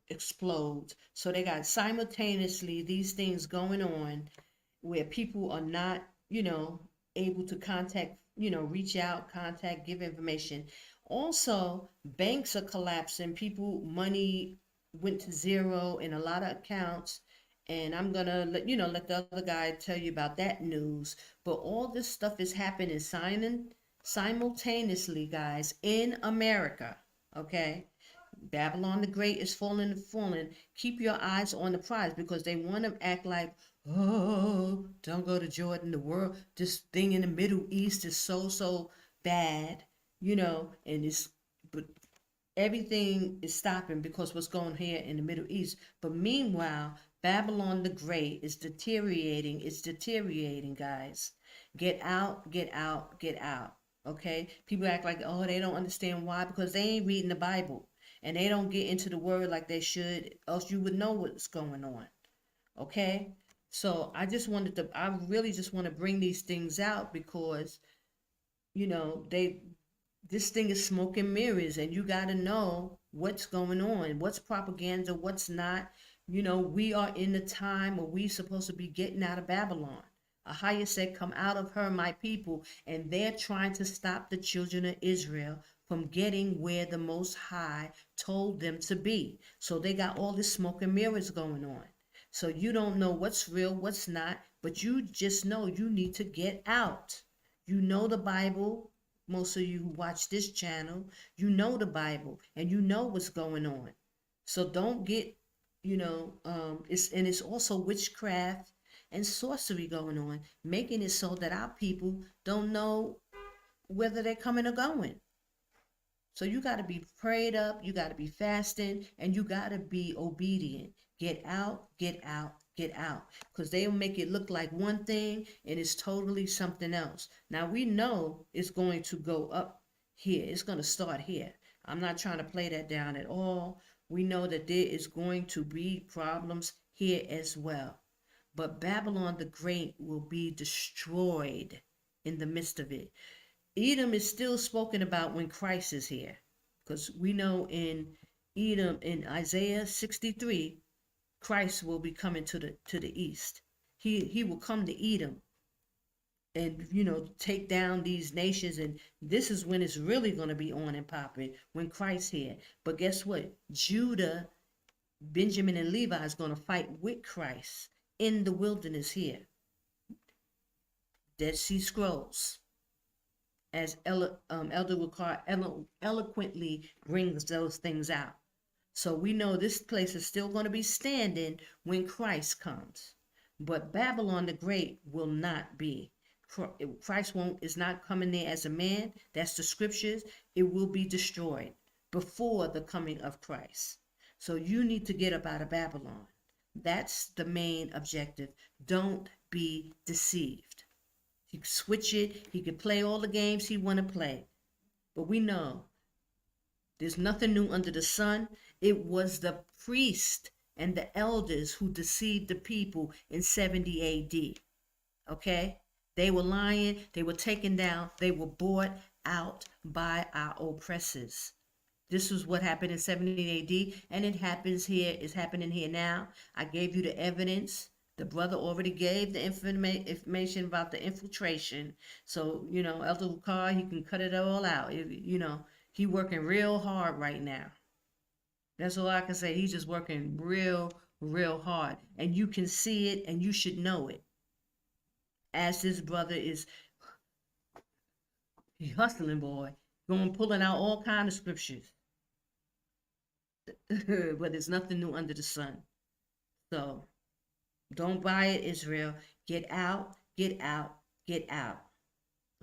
explodes. So they got simultaneously these things going on where people are not, able to contact, reach out, contact, give information. Also, banks are collapsing. Money went to zero in a lot of accounts. And I'm gonna let the other guy tell you about that news. But all this stuff is happening simultaneously, guys, in America. Okay. Babylon the Great is falling. Keep your eyes on the prize, because they want to act like, oh, don't go to Jordan. The world, this thing in the Middle East is so bad, and but everything is stopping because what's going here in the Middle East. But meanwhile, Babylon the Great is deteriorating. It's deteriorating, guys. Get out, get out, get out. Okay? People act like, oh, they don't understand why, because they ain't reading the Bible. And they don't get into the word like they should, else you would know what's going on. Okay? So I really just want to bring these things out because, this thing is smoke and mirrors, and you got to know what's going on, what's propaganda, what's not. We are in the time where we supposed to be getting out of Babylon. Ahia said, come out of her, my people. And they're trying to stop the children of Israel from getting where the Most High told them to be. So they got all this smoke and mirrors going on. So you don't know what's real, what's not, but you just know you need to get out. You know the Bible. Most of you who watch this channel, you know the Bible and you know what's going on. So don't get, it's also witchcraft and sorcery going on, making it so that our people don't know whether they're coming or going. So you got to be prayed up, you got to be fasting, and you got to be obedient. Get out, get out, get out. Because they'll make it look like one thing and it's totally something else. Now we know it's going to go up here. It's going to start here. I'm not trying to play that down at all. We know that there is going to be problems here as well. But Babylon the Great will be destroyed in the midst of it. Edom is still spoken about when Christ is here, because we know in Edom, in Isaiah 63, Christ will be coming to the east. He will come to Edom and take down these nations, and this is when it's really going to be on and popping, when Christ's here. But guess what? Judah, Benjamin, and Levi is going to fight with Christ in the wilderness here. Dead Sea Scrolls, as Elder Ricard eloquently brings those things out. So we know this place is still going to be standing when Christ comes. But Babylon the Great will not be. Christ is not coming there as a man. That's the scriptures. It will be destroyed before the coming of Christ. So you need to get up out of Babylon. That's the main objective. Don't be deceived. He can switch it. He can play all the games he want to play. But we know there's nothing new under the sun. It was the priest and the elders who deceived the people in 70 AD. Okay? They were lying. They were taken down. They were bought out by our oppressors. This was what happened in 70 AD, and it happens here. It's happening here now. I gave you the evidence. The brother already gave the information about the infiltration. So, Elder Carr, he can cut it all out. He working real hard right now. That's all I can say. He's just working real, real hard. And you can see it, and you should know it. As this brother is hustling, boy, pulling out all kind of scriptures. But there's nothing new under the sun. So don't buy it, Israel. Get out, get out, get out.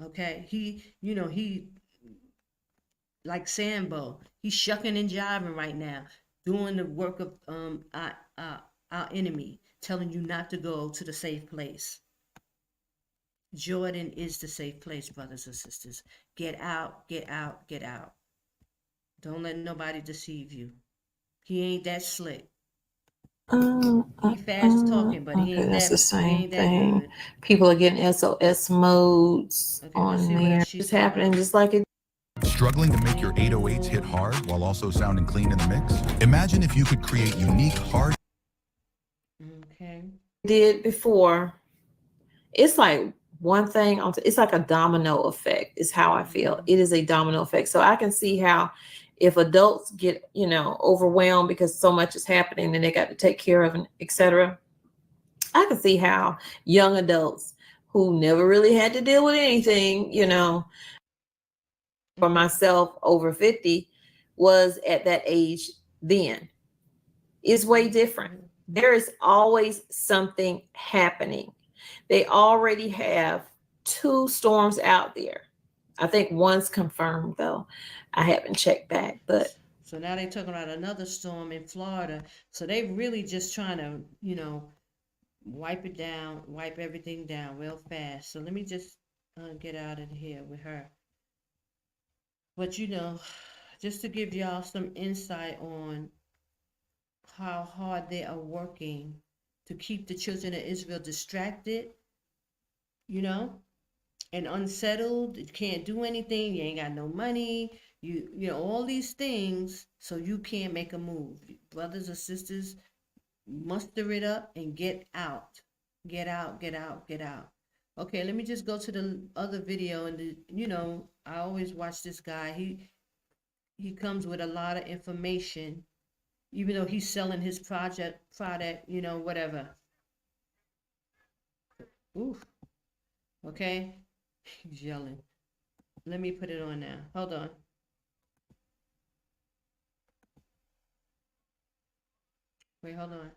Okay? He like Sambo, he's shucking and jiving right now, doing the work of our enemy, telling you not to go to the safe place. Jordan is the safe place, brothers and sisters. Get out, get out, get out. Don't let nobody deceive you. He ain't that slick. He fast talking, but he ain't that's that. the same Ain't that thing. good. People are getting SOS modes Okay, let's see on what there. she's It's happening just like it. Struggling to make your 808s hit hard while also sounding clean in the mix? Imagine if you could create unique hard. Okay. Did before. It's like one thing. It's like a domino effect. Is how I feel. It is a domino effect. So I can see how, if adults get, overwhelmed because so much is happening and they got to take care of, etc. I can see how young adults who never really had to deal with anything, for myself over 50 was at that age then. Is way different. There is always something happening. They already have 2 storms out there. I think one's confirmed though. I haven't checked back, but so now they're talking about another storm in Florida. So they really just trying to, wipe everything down real fast. So let me just get out of here with her. But just to give y'all some insight on how hard they are working to keep the children of Israel distracted, and unsettled. You can't do anything. You ain't got no money. All these things, so you can't make a move. Brothers and sisters, muster it up and get out. Get out, get out, get out. Okay, let me just go to the other video. And I always watch this guy. He comes with a lot of information, even though he's selling his product, whatever. Oof. Okay. He's yelling. Let me put it on now. Hold on. Wait, hold on.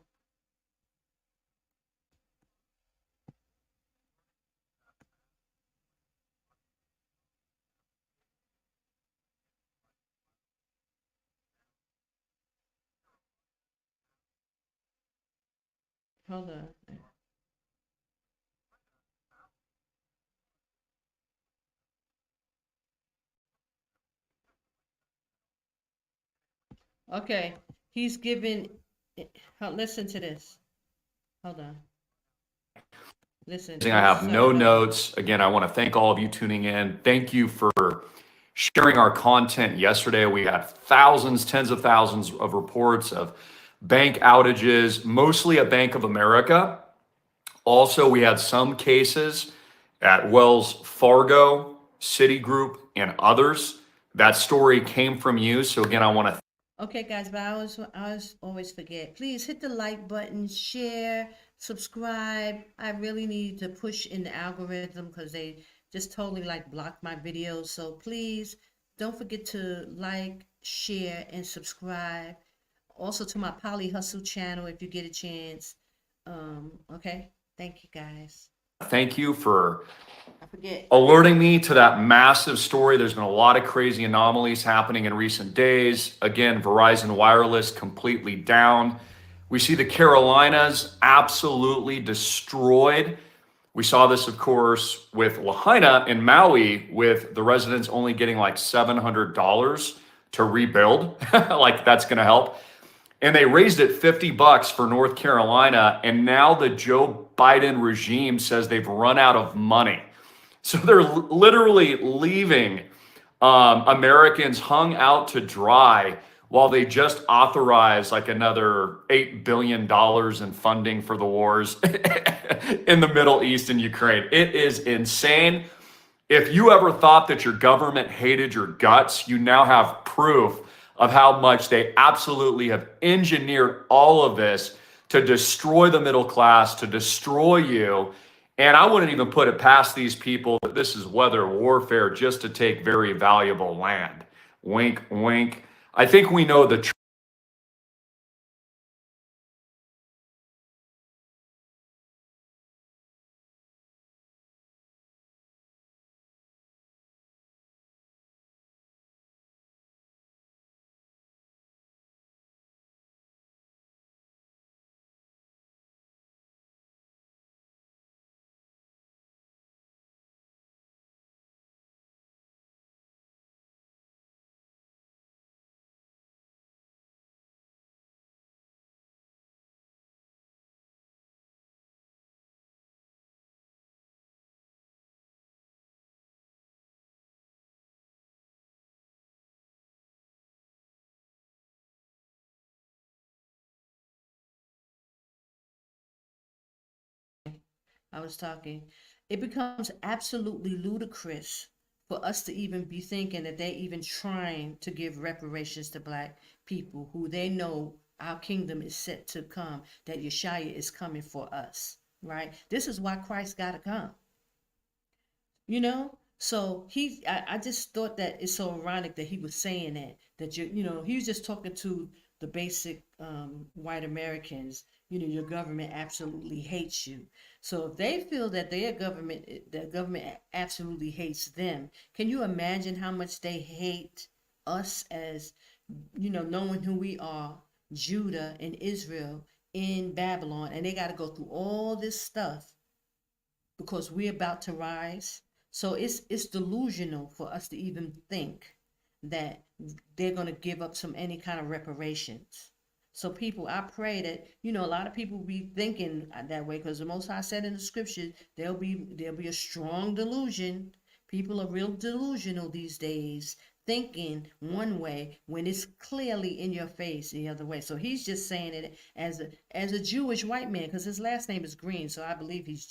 Hold on. Okay, he's given. Listen to this. Hold on. Listen. I have no notes. Again, I want to thank all of you tuning in. Thank you for sharing our content yesterday. We had thousands, tens of thousands of reports of bank outages, mostly at Bank of America. Also, we had some cases at Wells Fargo, Citigroup, and others. That story came from you. So again, I want to. Okay, guys, but I always forget. Please hit the like button, share, subscribe. I really need to push in the algorithm because they just totally block my videos. So please don't forget to like, share, and subscribe. Also to my Poly Hustle channel if you get a chance. Okay, thank you guys. Thank you for alerting me to that massive story. There's been a lot of crazy anomalies happening in recent days. Again, Verizon Wireless completely down. We see the Carolinas absolutely destroyed. We saw this, of course, with Lahaina in Maui, with the residents only getting like $700 to rebuild. Like that's going to help. And they raised it $50 for North Carolina. And now the Joe Biden regime says they've run out of money. So they're literally leaving Americans hung out to dry while they just authorized like another $8 billion in funding for the wars in the Middle East and Ukraine. It is insane. If you ever thought that your government hated your guts, you now have proof of how much they absolutely have engineered all of this to destroy the middle class, to destroy you. And I wouldn't even put it past these people that this is weather warfare just to take very valuable land. Wink, wink. I think we know the truth. I was talking. It becomes absolutely ludicrous for us to even be thinking that they're even trying to give reparations to black people who they know our kingdom is set to come, that Yeshua is coming for us, right? This is why Christ got to come. You know, so I just thought that it's so ironic that he was saying that he was just talking to the basic white Americans. Your government absolutely hates you. So if they feel that their government absolutely hates them, can you imagine how much they hate us as, knowing who we are, Judah and Israel in Babylon, and they got to go through all this stuff because we're about to rise. So it's delusional for us to even think that they're going to give up any kind of reparations. So people, I pray that, a lot of people be thinking that way, because the Most High said in the scriptures, there'll be a strong delusion. People are real delusional these days, thinking one way when it's clearly in your face the other way. So he's just saying it as a Jewish white man, because his last name is Green, so I believe he's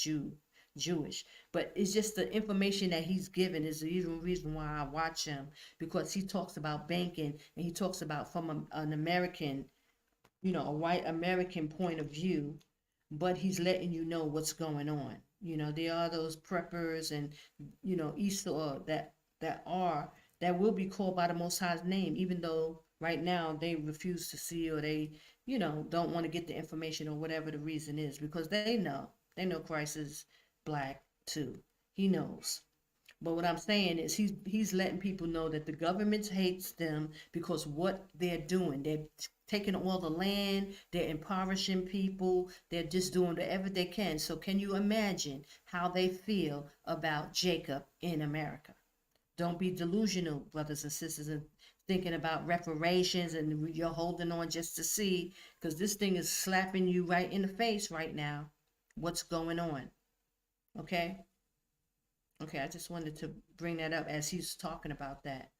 Jewish, but it's just the information that he's given is the reason why I watch him, because he talks about banking and he talks about from an American, a white American point of view, but he's letting you know what's going on. There are those preppers and Esau that will be called by the Most High's name, even though right now they refuse to see, or they don't want to get the information, or whatever the reason is, because they know Christ is black too. He knows. But what I'm saying is he's letting people know that the government hates them because what they're doing. They're taking all the land, they're impoverishing people, they're just doing whatever they can. So can you imagine how they feel about Jacob in America? Don't be delusional, brothers and sisters, and thinking about reparations and you're holding on just to see, because this thing is slapping you right in the face right now. What's going on? Okay, I just wanted to bring that up as he's talking about that.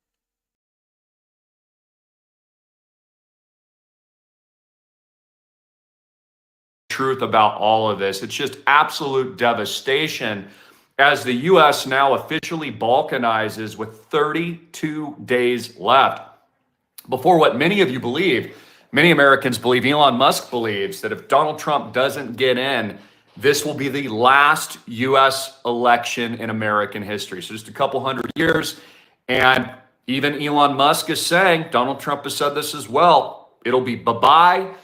Truth about all of this. It's just absolute devastation as the U.S. now officially balkanizes with 32 days left before what many of you believe, many Americans believe, Elon Musk believes, that if Donald Trump doesn't get in, this will be the last U.S. election in American history. So just a couple hundred years. And even Elon Musk is saying, Donald Trump has said this as well, it'll be bye-bye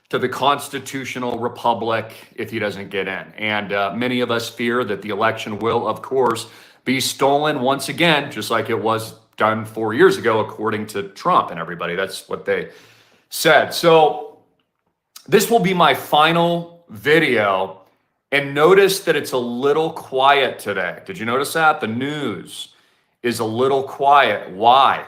to the constitutional republic if he doesn't get in. And many of us fear that the election will, of course, be stolen once again, just like it was done 4 years ago, according to Trump and everybody. That's what they said. So this will be my final video. And notice that it's a little quiet today. Did you notice that? The news is a little quiet. Why?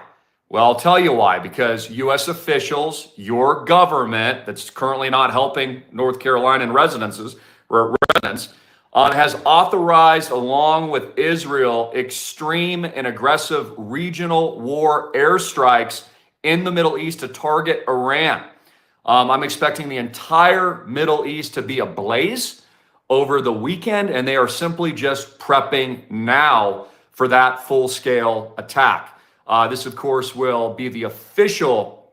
Well, I'll tell you why. Because U.S. officials, your government that's currently not helping North Carolinian residences, residents, has authorized, along with Israel, extreme and aggressive regional war airstrikes in the Middle East to target Iran. I'm expecting the entire Middle East to be ablaze over the weekend, and they are simply just prepping now for that full-scale attack. This, of course, will be the official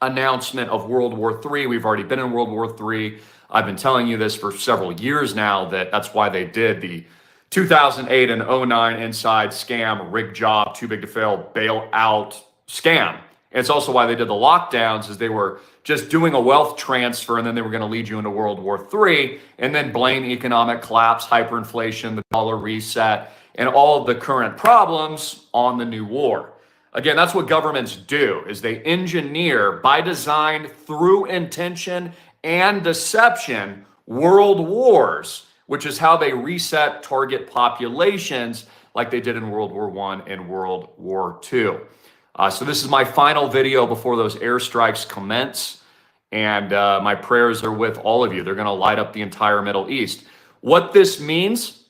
announcement of World War III. We've already been in World War III. I've been telling you this for several years now, that's why they did the 2008 and 09 inside scam, rig job, too big to fail, bailout scam. And it's also why they did the lockdowns, is they were just doing a wealth transfer, and then they were going to lead you into World War III, and then blame economic collapse, hyperinflation, the dollar reset, and all of the current problems on the new war. Again, that's what governments do, is they engineer by design, through intention and deception, world wars, which is how they reset target populations like they did in World War I and World War II. So this is my final video before those airstrikes commence, and my prayers are with all of you. They're going to light up the entire Middle East. What this means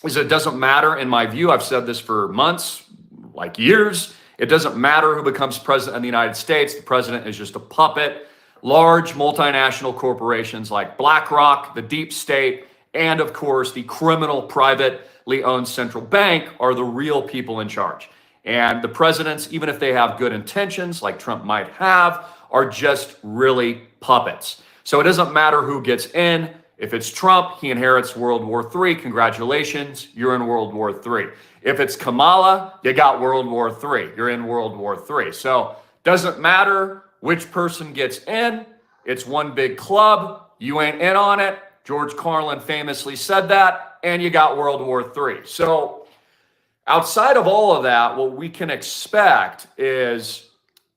is it doesn't matter, in my view, I've said this for months, like years, it doesn't matter who becomes president of the United States. The president is just a puppet. Large multinational corporations like BlackRock, the deep state, and of course the criminal privately owned central bank are the real people in charge. And the presidents, even if they have good intentions, like Trump might have, are just really puppets. So it doesn't matter who gets in. If it's Trump, he inherits World War III. Congratulations, you're in World War III. If it's Kamala, you got World War III. You're in World War III. So doesn't matter which person gets in. It's one big club. You ain't in on it. George Carlin famously said that, and you got World War III. So outside of all of that, what we can expect is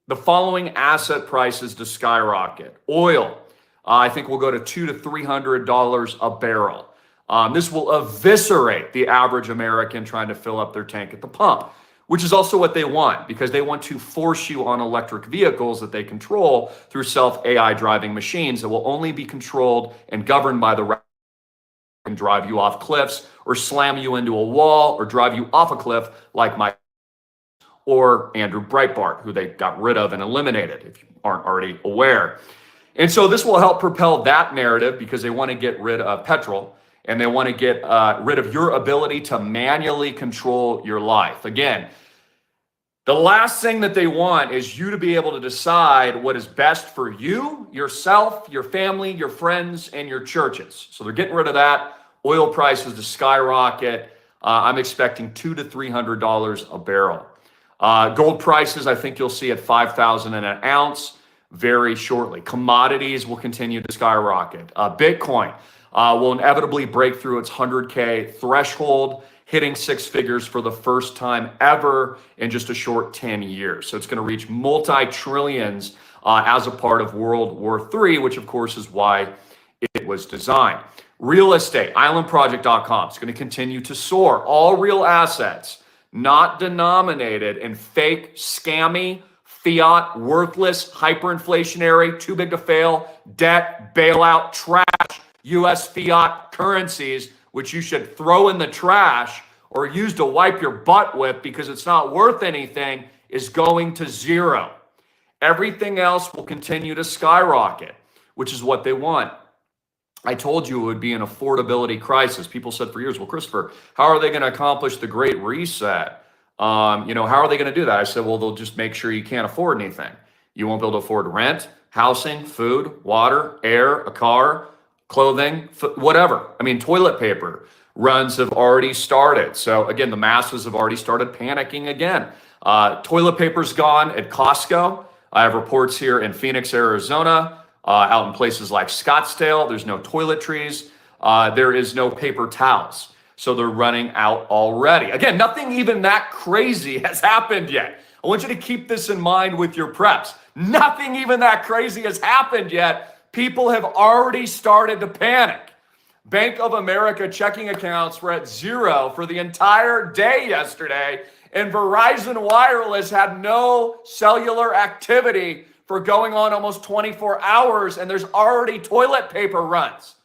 the following asset prices to skyrocket. Oil, I think will go to $200 to $300 a barrel. This will eviscerate the average American trying to fill up their tank at the pump, which is also what they want, because they want to force you on electric vehicles that they control through self-AI driving machines that will only be controlled and governed by the and drive you off cliffs or slam you into a wall or drive you off a cliff like Mike or Andrew Breitbart, who they got rid of and eliminated, if you aren't already aware. And so this will help propel that narrative, because they want to get rid of petrol, and they want to get rid of your ability to manually control your life. Again, the last thing that they want is you to be able to decide what is best for you, yourself, your family, your friends, and your churches. So they're getting rid of that. Oil prices to skyrocket. I'm expecting $200 to $300 a barrel. Gold prices, I think you'll see at $5,000 an ounce very shortly. Commodities will continue to skyrocket. Bitcoin will inevitably break through its 100K threshold, hitting six figures for the first time ever in just a short 10 years. So it's going to reach multi-trillions as a part of World War III, which of course is why it was designed. Real estate, islandproject.com, is going to continue to soar. All real assets not denominated in fake, scammy, fiat, worthless, hyperinflationary, too big to fail, debt, bailout, trash, U.S. fiat currencies, which you should throw in the trash or use to wipe your butt with because it's not worth anything, is going to zero. Everything else will continue to skyrocket, which is what they want. I told you it would be an affordability crisis. People said for years, well, Christopher, how are they going to accomplish the Great Reset? How are they going to do that? I said, well, they'll just make sure you can't afford anything. You won't be able to afford rent, housing, food, water, air, a car, clothing, whatever. I mean, toilet paper runs have already started. So again, the masses have already started panicking again. Toilet paper's gone at Costco. I have reports here in Phoenix, Arizona, out in places like Scottsdale. There's no toiletries. There is no paper towels. So they're running out already. Again, nothing even that crazy has happened yet. I want you to keep this in mind with your preps. Nothing even that crazy has happened yet. People have already started to panic. Bank of America checking accounts were at zero for the entire day yesterday, and Verizon Wireless had no cellular activity for going on almost 24 hours, and there's already toilet paper runs.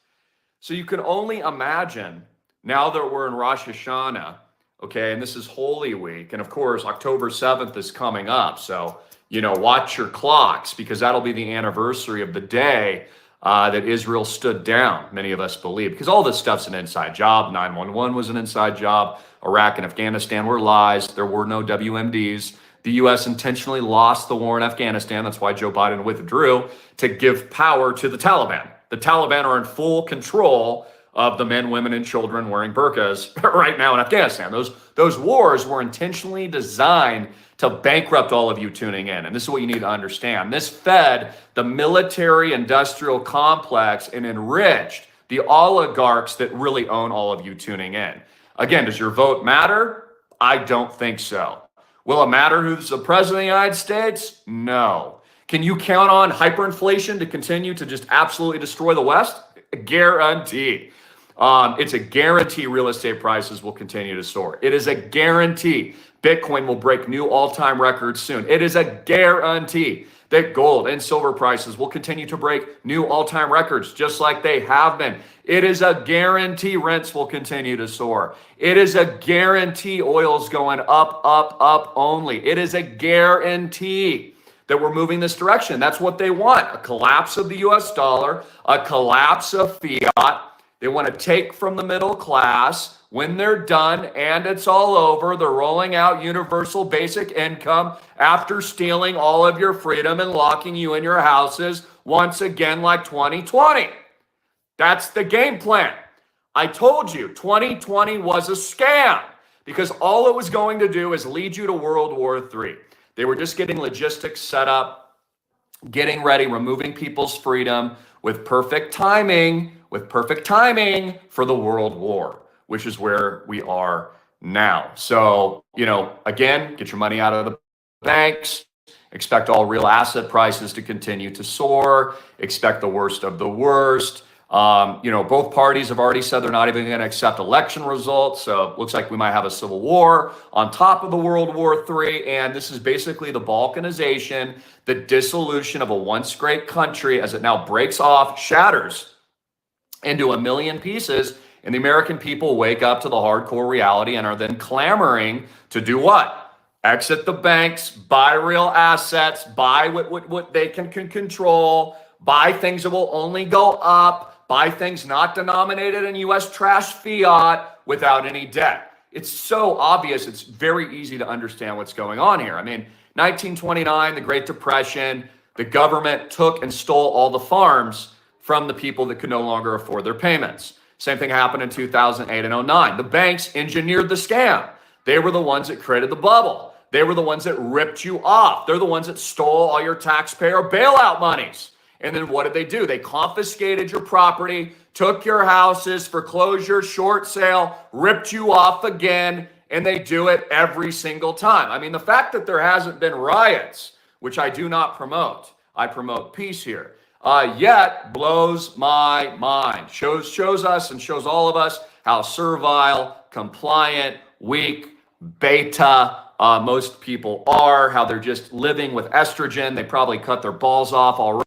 So you can only imagine now that we're in Rosh Hashanah, okay, and this is Holy Week, and of course, October 7th is coming up. So, watch your clocks because that'll be the anniversary of the day that Israel stood down, many of us believe, because all this stuff's an inside job. 911 was an inside job. Iraq and Afghanistan were lies. There were no WMDs. The U.S. intentionally lost the war in Afghanistan. That's why Joe Biden withdrew to give power to the Taliban. The Taliban are in full control of the men, women, and children wearing burqas right now in Afghanistan. Those wars were intentionally designed to bankrupt all of you tuning in. And this is what you need to understand. This fed the military-industrial complex and enriched the oligarchs that really own all of you tuning in. Again, does your vote matter? I don't think so. Will it matter who's the president of the United States? No. Can you count on hyperinflation to continue to just absolutely destroy the West? Guaranteed. It's a guarantee real estate prices will continue to soar. It is a guarantee Bitcoin will break new all-time records soon. It is a guarantee that gold and silver prices will continue to break new all-time records just like they have been. It is a guarantee rents will continue to soar. It is a guarantee oil's going up, up, up only. It is a guarantee that we're moving this direction. That's what they want. A collapse of the US dollar, a collapse of fiat. They want to take from the middle class. When they're done and it's all over, they're rolling out universal basic income after stealing all of your freedom and locking you in your houses once again like 2020. That's the game plan. I told you 2020 was a scam because all it was going to do is lead you to World War III. They were just getting logistics set up, getting ready, removing people's freedom with perfect timing for the World War, which is where we are now. So, again, get your money out of the banks, expect all real asset prices to continue to soar, expect the worst of the worst. Both parties have already said they're not even going to accept election results. So it looks like we might have a civil war on top of the World War III. And this is basically the balkanization, the dissolution of a once great country as it now breaks off, shatters into a million pieces. And the American people wake up to the hardcore reality and are then clamoring to do what? Exit the banks, buy real assets, buy what they can control, buy things that will only go up, buy things not denominated in U.S. trash fiat without any debt. It's so obvious. It's very easy to understand what's going on here. I mean, 1929, the Great Depression, the government took and stole all the farms from the people that could no longer afford their payments. Same thing happened in 2008 and 09. The banks engineered the scam. They were the ones that created the bubble. They were the ones that ripped you off. They're the ones that stole all your taxpayer bailout monies. And then what did they do? They confiscated your property, took your houses, foreclosure, short sale, ripped you off again, and they do it every single time. I mean, the fact that there hasn't been riots, which I do not promote, I promote peace here, yet blows my mind. Shows us and shows all of us how servile, compliant, weak, beta most people are, how they're just living with estrogen. They probably cut their balls off already.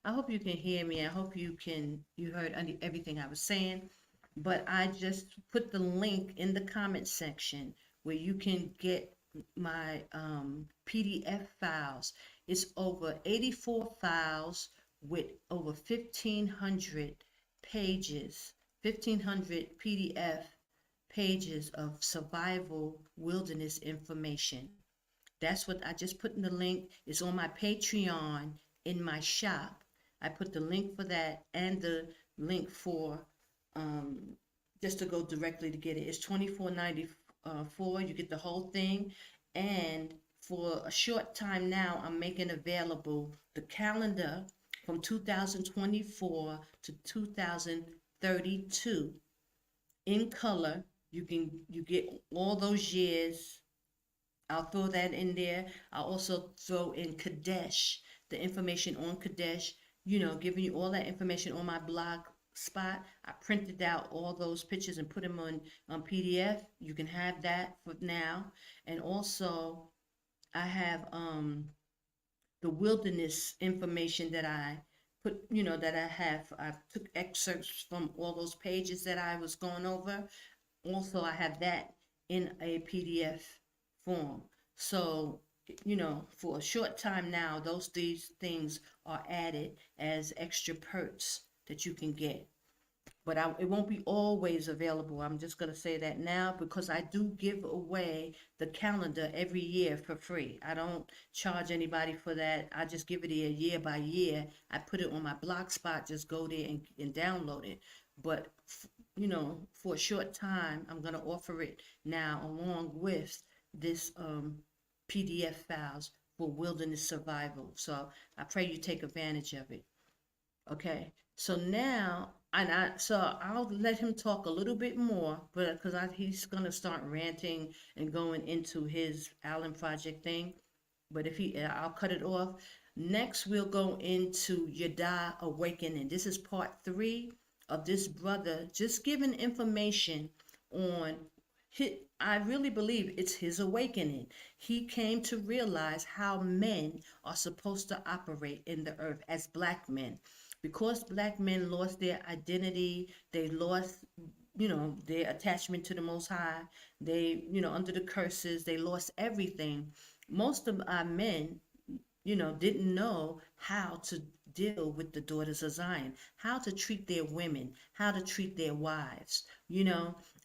I hope you can hear me. I hope you heard everything I was saying. But I just put the link in the comment section where you can get my PDF files. It's over 84 files with over 1,500 pages, 1,500 PDF pages of survival wilderness information. That's what I just put in the link. It's on my Patreon in my shop. I put the link for that and the link for just to go directly to get it. It's $24.94. You get the whole thing. And for a short time now, I'm making available the calendar from 2024 to 2032 in color. You get all those years. I'll throw that in there. I'll also throw in Kadesh, the information on Kadesh, giving you all that information on my blog spot. I printed out all those pictures and put them on PDF. You can have that for now. And also, I have the wilderness information that I put, that I took excerpts from all those pages that I was going over. Also, I have that in a PDF form. So, for a short time now, these things are added as extra perks that you can get. But it won't be always available. I'm just going to say that now because I do give away the calendar every year for free. I don't charge anybody for that. I just give it a year by year. I put it on my blog spot. Just go there and download it. But, for a short time, I'm going to offer it now along with this PDF files for wilderness survival. So I pray you take advantage of it. Okay, so now, so I'll let him talk a little bit more, but because he's gonna start ranting and going into his Allen Project thing. But I'll cut it off. Next, we'll go into Yada Awakening. This is part 3 of this brother just giving information on I really believe it's his awakening. He came to realize how men are supposed to operate in the earth as black men. Because black men lost their identity, they lost, their attachment to the Most High. They, under the curses, they lost everything. Most of our men, didn't know how to deal with the daughters of Zion, how to treat their women, how to treat their wives,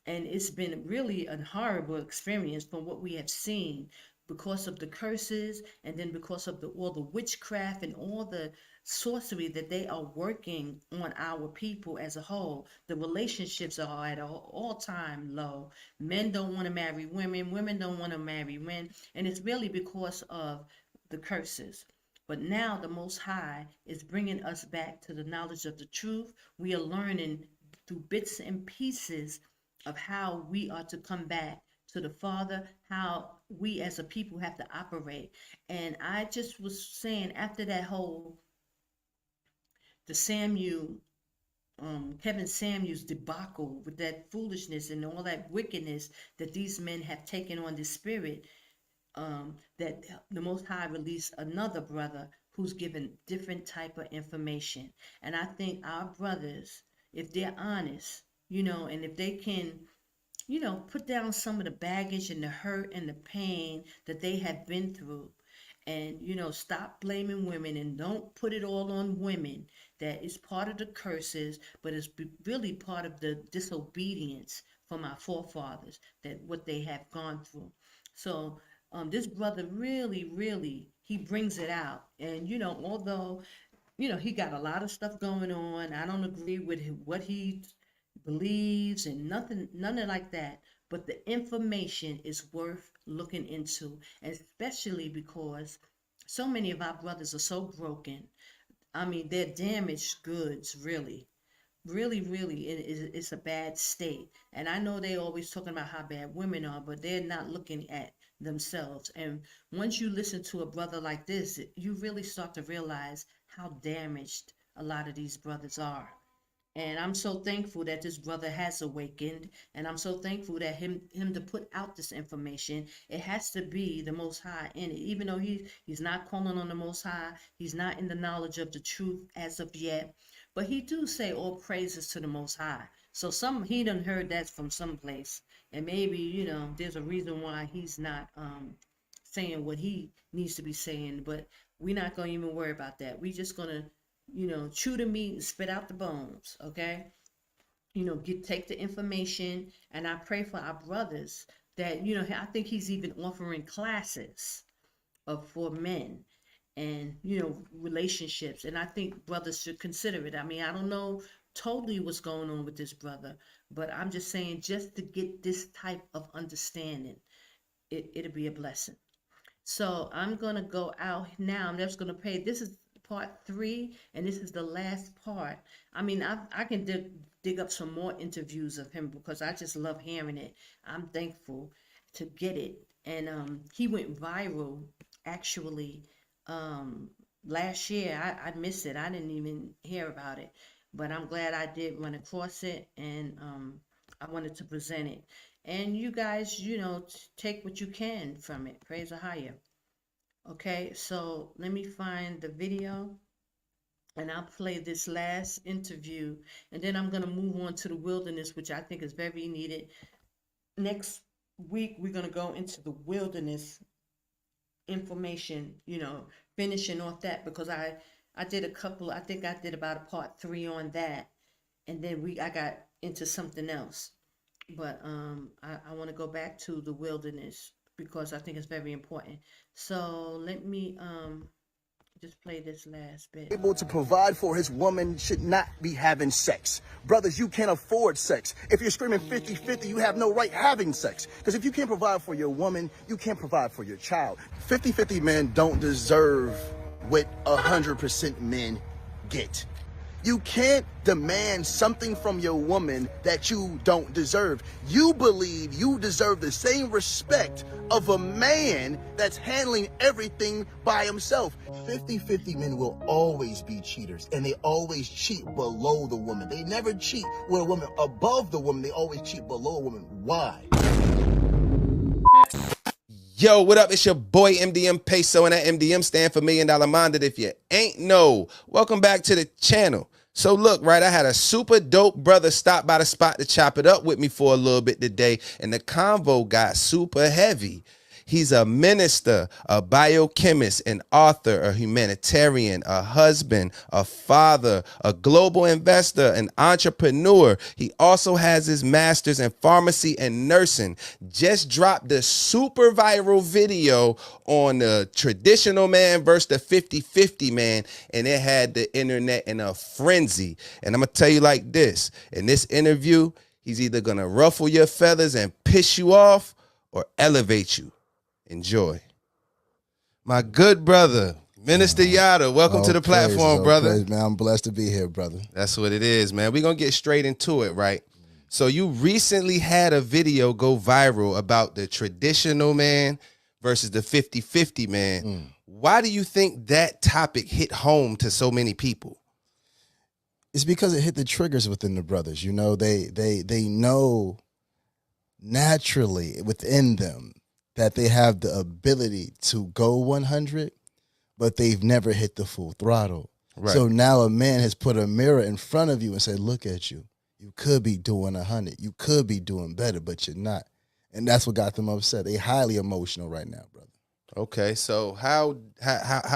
and it's been really a horrible experience from what we have seen because of the curses and then because of all the witchcraft and all the sorcery that they are working on our people as a whole. The relationships are at an all-time low. Men don't want to marry women, women don't want to marry men, and it's really because of the curses. But now the Most High is bringing us back to the knowledge of the truth. We are learning through bits and pieces of how we are to come back to the Father, how we as a people have to operate. And I just was saying after that whole, the Kevin Samuels debacle with that foolishness and all that wickedness that these men have taken on this spirit, that the Most High released another brother who's given different type of information. And I think our brothers, if they're honest, and if they can, put down some of the baggage and the hurt and the pain that they have been through, and stop blaming women and don't put it all on women, that is part of the curses, but it's really part of the disobedience from our forefathers, that what they have gone through. So this brother really he brings it out. And although he got a lot of stuff going on, I don't agree with what he believes and none of like that, but the information is worth looking into, especially because so many of our brothers are so broken. I mean, they're damaged goods, really. Really, it's a bad state. And I know they always talking about how bad women are, but they're not looking at themselves. And once you listen to a brother like this, you really start to realize how damaged a lot of these brothers are. And I'm so thankful that this brother has awakened, and I'm so thankful that him to put out this information. It has to be the Most High in it, even though he's not calling on the Most High. He's not in the knowledge of the truth as of yet, but he do say all praises to the Most High. So he done heard that from someplace, and maybe there's a reason why he's not saying what he needs to be saying. But we're not gonna even worry about that. We just gonna chew the meat and spit out the bones, okay? Take the information, and I pray for our brothers that, I think he's even offering classes for men and, relationships. And I think brothers should consider it. I mean, I don't know totally what's going on with this brother, but I'm just saying, just to get this type of understanding, it'll be a blessing. So I'm gonna go out now. I'm just gonna pay. This is part 3, and this is the last part. I mean, I can dig up some more interviews of him because I just love hearing it. I'm thankful to get it, and he went viral actually last year. I missed it. I didn't even hear about it, but I'm glad I did run across it, and I wanted to present it. And you guys, take what you can from it. Praise the higher. Okay, so let me find the video, and I'll play this last interview, and then I'm going to move on to the wilderness, which I think is very needed. Next week, we're going to go into the wilderness information, finishing off that, because I did a couple, I think I did about a part 3 on that, and then I got into something else. But I want to go back to the wilderness because I think it's very important. So let me just play this last bit. Able to provide for his woman should not be having sex. Brothers, you can't afford sex. If you're screaming 50-50, you have no right having sex. Because if you can't provide for your woman, you can't provide for your child. 50-50 men don't deserve what 100% men get. You can't demand something from your woman that you don't deserve. You believe you deserve the same respect of a man that's handling everything by himself. 50-50 men will always be cheaters, and they always cheat below the woman. They never cheat with a woman above the woman. They always cheat below a woman. Why? Yo, what up? It's your boy MDM Peso, and that MDM stand for $1 Million Minded. If you ain't know, welcome back to the channel. So look, right, I had a super dope brother stop by the spot to chop it up with me for a little bit today, and the convo got super heavy. He's a minister, a biochemist, an author, a humanitarian, a husband, a father, a global investor, an entrepreneur. He also has his master's in pharmacy and nursing. Just dropped the super viral video on the traditional man versus the 50-50 man, and it had the internet in a frenzy. And I'm going to tell you like this. In this interview, he's either going to ruffle your feathers and piss you off or elevate you. Enjoy. My good brother, Minister Yada, welcome to the platform, brother. Praise, man. I'm blessed to be here, brother. That's what it is, man. We're going to get straight into it, right? So you recently had a video go viral about the traditional man versus the 50-50 man. Why do you think that topic hit home to so many people? It's because it hit the triggers within the brothers. You know, they know naturally within them that they have the ability to go 100, but they've never hit the full throttle. Right. So now a man has put a mirror in front of you and said, look at you. You could be doing 100. You could be doing better, but you're not. And that's what got them upset. They highly emotional right now, brother. Okay, so how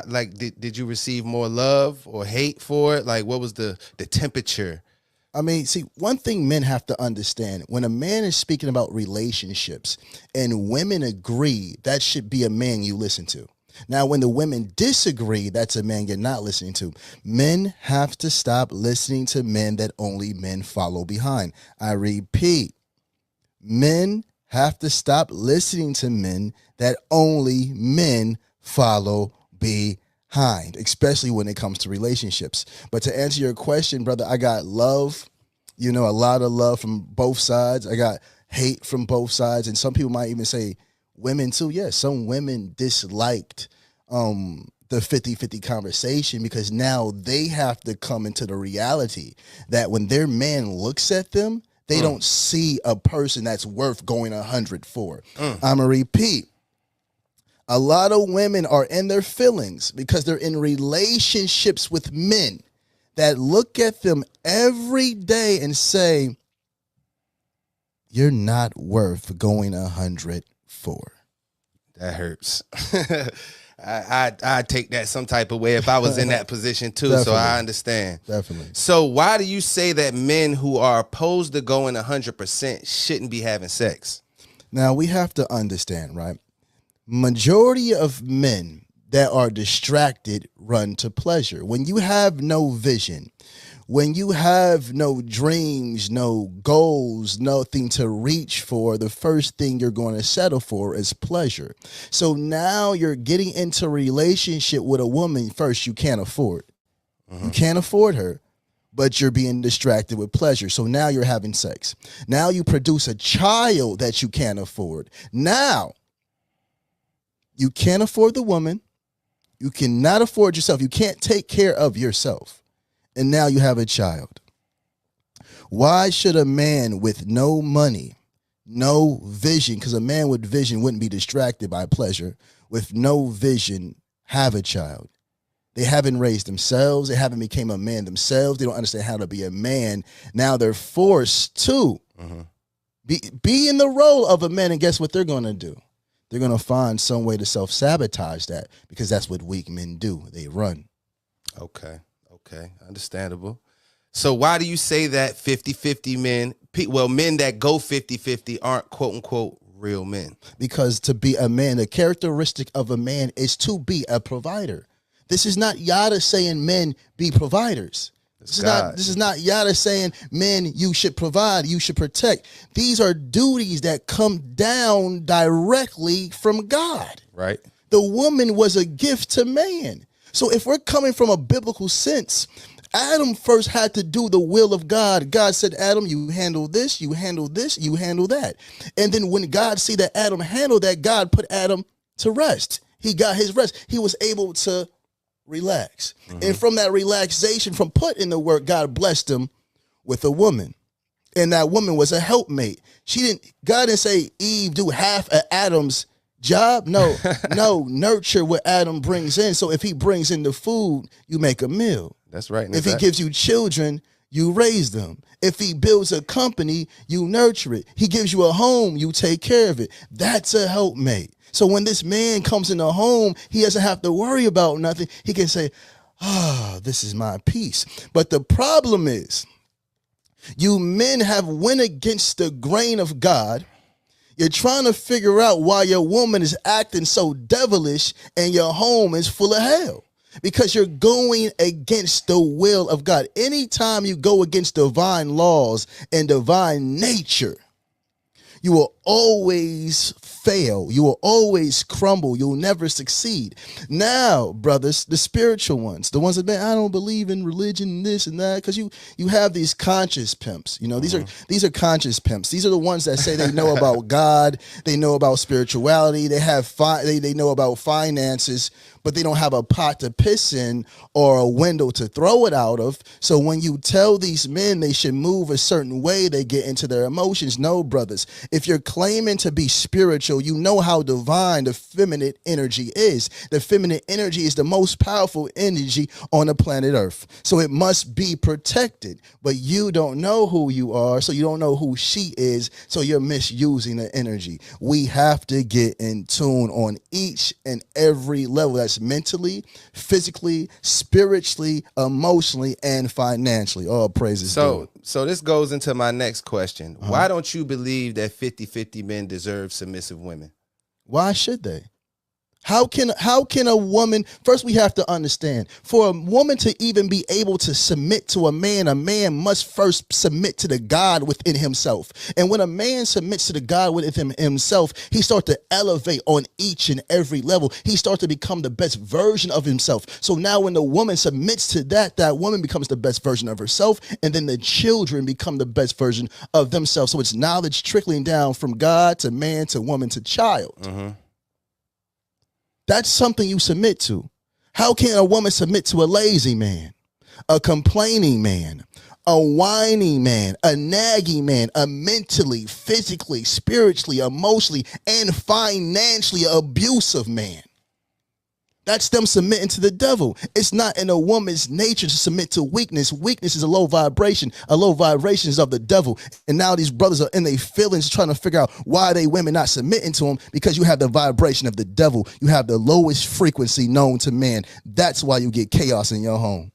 like did you receive more love or hate for it? Like, what was the temperature? I mean, see, one thing men have to understand, when a man is speaking about relationships and women agree, that should be a man you listen to. Now, when the women disagree, that's a man you're not listening to. Men have to stop listening to men that only men follow behind. I repeat, men have to stop listening to men that only men follow behind, especially when it comes to relationships. But to answer your question, brother, I got love, a lot of love from both sides. I got hate from both sides. And some people might even say women too. Yes, some women disliked the 50-50 conversation, because now they have to come into the reality that when their man looks at them, they don't see a person that's worth going 100 for. I'm gonna repeat. A lot of women are in their feelings because they're in relationships with men that look at them every day and say, you're not worth going 100 for. That hurts. I'd take that some type of way if I was in that position too. Definitely. So I understand. Definitely. So why do you say that men who are opposed to going 100% shouldn't be having sex? Now we have to understand, right? Majority of men that are distracted run to pleasure. When you have no vision, when you have no dreams, no goals, nothing to reach for, the first thing you're going to settle for is pleasure. So now you're getting into a relationship with a woman first you can't afford. You can't afford her, but you're being distracted with pleasure. So now you're having sex. Now you produce a child that you can't afford. Now you can't afford the woman. You cannot afford yourself. You can't take care of yourself. And now you have a child. Why should a man with no money, no vision, because a man with vision wouldn't be distracted by pleasure, with no vision, have a child? They haven't raised themselves. They haven't become a man themselves. They don't understand how to be a man. Now they're forced to be in the role of a man. And guess what they're going to do? They're going to find some way to self-sabotage that, because that's what weak men do. They run. Okay, understandable. So why do you say that 50-50 men, men that go 50-50 aren't quote-unquote real men? Because to be a man, the characteristic of a man is to be a provider. This is not Yada saying men be providers. This is not Yada saying men, you should provide, you should protect. These are duties that come down directly from God. Right. The woman was a gift to man. So if we're coming from a biblical sense, Adam first had to do the will of God. God said, Adam, you handle this, you handle this, you handle that. And then when God see that Adam handled that, God put Adam to rest. He got his rest. He was able to relax. And from that relaxation, from putting the work, God blessed him with a woman. And that woman was a helpmate. God didn't say, Eve, do half of Adam's job. No, nurture what Adam brings in. So if he brings in the food, you make a meal. That's right. If he gives you children, you raise them. If he builds a company, you nurture it. He gives you a home, you take care of it. That's a helpmate. So when this man comes in the home, he doesn't have to worry about nothing. He can say, this is my peace. But the problem is, you men have went against the grain of God. You're trying to figure out why your woman is acting so devilish and your home is full of hell. Because you're going against the will of God. Anytime you go against divine laws and divine nature, you will always fail. You will always crumble. You'll never succeed. Now, brothers, the spiritual ones, the ones that, man, I don't believe in religion and this and that, because you have these conscious pimps. You know, these are conscious pimps. These are the ones that say they know about God, they know about spirituality, they have they know about finances, but they don't have a pot to piss in or a window to throw it out of. So when you tell these men they should move a certain way, they get into their emotions. No, brothers, if you're claiming to be spiritual, you know how divine the feminine energy is. The feminine energy is the most powerful energy on the planet Earth. So it must be protected. But you don't know who you are, so you don't know who she is, so you're misusing the energy. We have to get in tune on each and every level. That's mentally, physically, spiritually, emotionally, and financially. All praises. So this goes into my next question. Why don't you believe that 50-50 men deserve submissive women? Why should they? How can a woman, first we have to understand, for a woman to even be able to submit to a man must first submit to the God within himself. And when a man submits to the God within himself, he starts to elevate on each and every level. He starts to become the best version of himself. So now when the woman submits to that woman becomes the best version of herself, and then the children become the best version of themselves. So it's knowledge trickling down from God to man to woman to child. That's something you submit to. How can a woman submit to a lazy man, a complaining man, a whiny man, a nagging man, a mentally, physically, spiritually, emotionally, and financially abusive man? That's them submitting to the devil. It's not in a woman's nature to submit to weakness. Weakness is a low vibration. A low vibration is of the devil. And now these brothers are in their feelings trying to figure out why they women not submitting to him, because you have the vibration of the devil. You have the lowest frequency known to man. That's why you get chaos in your home.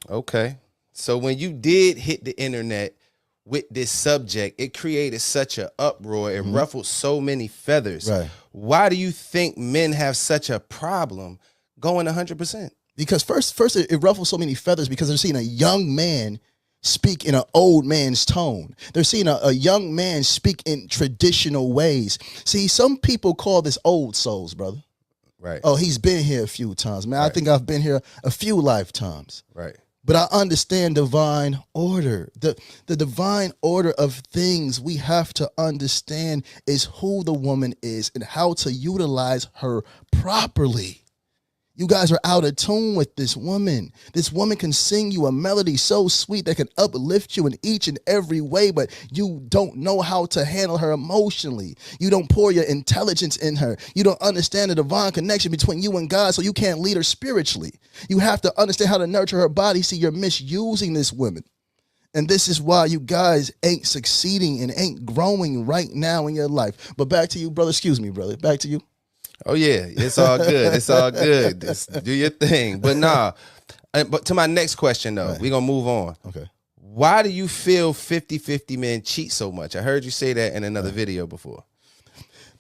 Okay. So when you did hit the internet with this subject, it created such an uproar and ruffled so many feathers. Right. Why do you think men have such a problem going 100%? Because first it ruffles so many feathers because they're seeing a young man speak in an old man's tone. They're seeing a young man speak in traditional ways. See, some people call this old souls, brother. Right. Oh, he's been here a few times. Man, I think I've been here a few lifetimes. Right. But I understand divine order. The divine order of things we have to understand is who the woman is and how to utilize her properly. You guys are out of tune with this woman. This woman can sing you a melody so sweet that can uplift you in each and every way, but you don't know how to handle her emotionally. You don't pour your intelligence in her. You don't understand the divine connection between you and God, so you can't lead her spiritually. You have to understand how to nurture her body. See, you're misusing this woman. And this is why you guys ain't succeeding and ain't growing right now in your life. But back to you, brother. Excuse me, brother. Back to you. Oh, yeah. It's all good. It's all good. Just do your thing. But nah. But to my next question, though, we're going to move on. Okay. Why do you feel 50-50 men cheat so much? I heard you say that in another video before.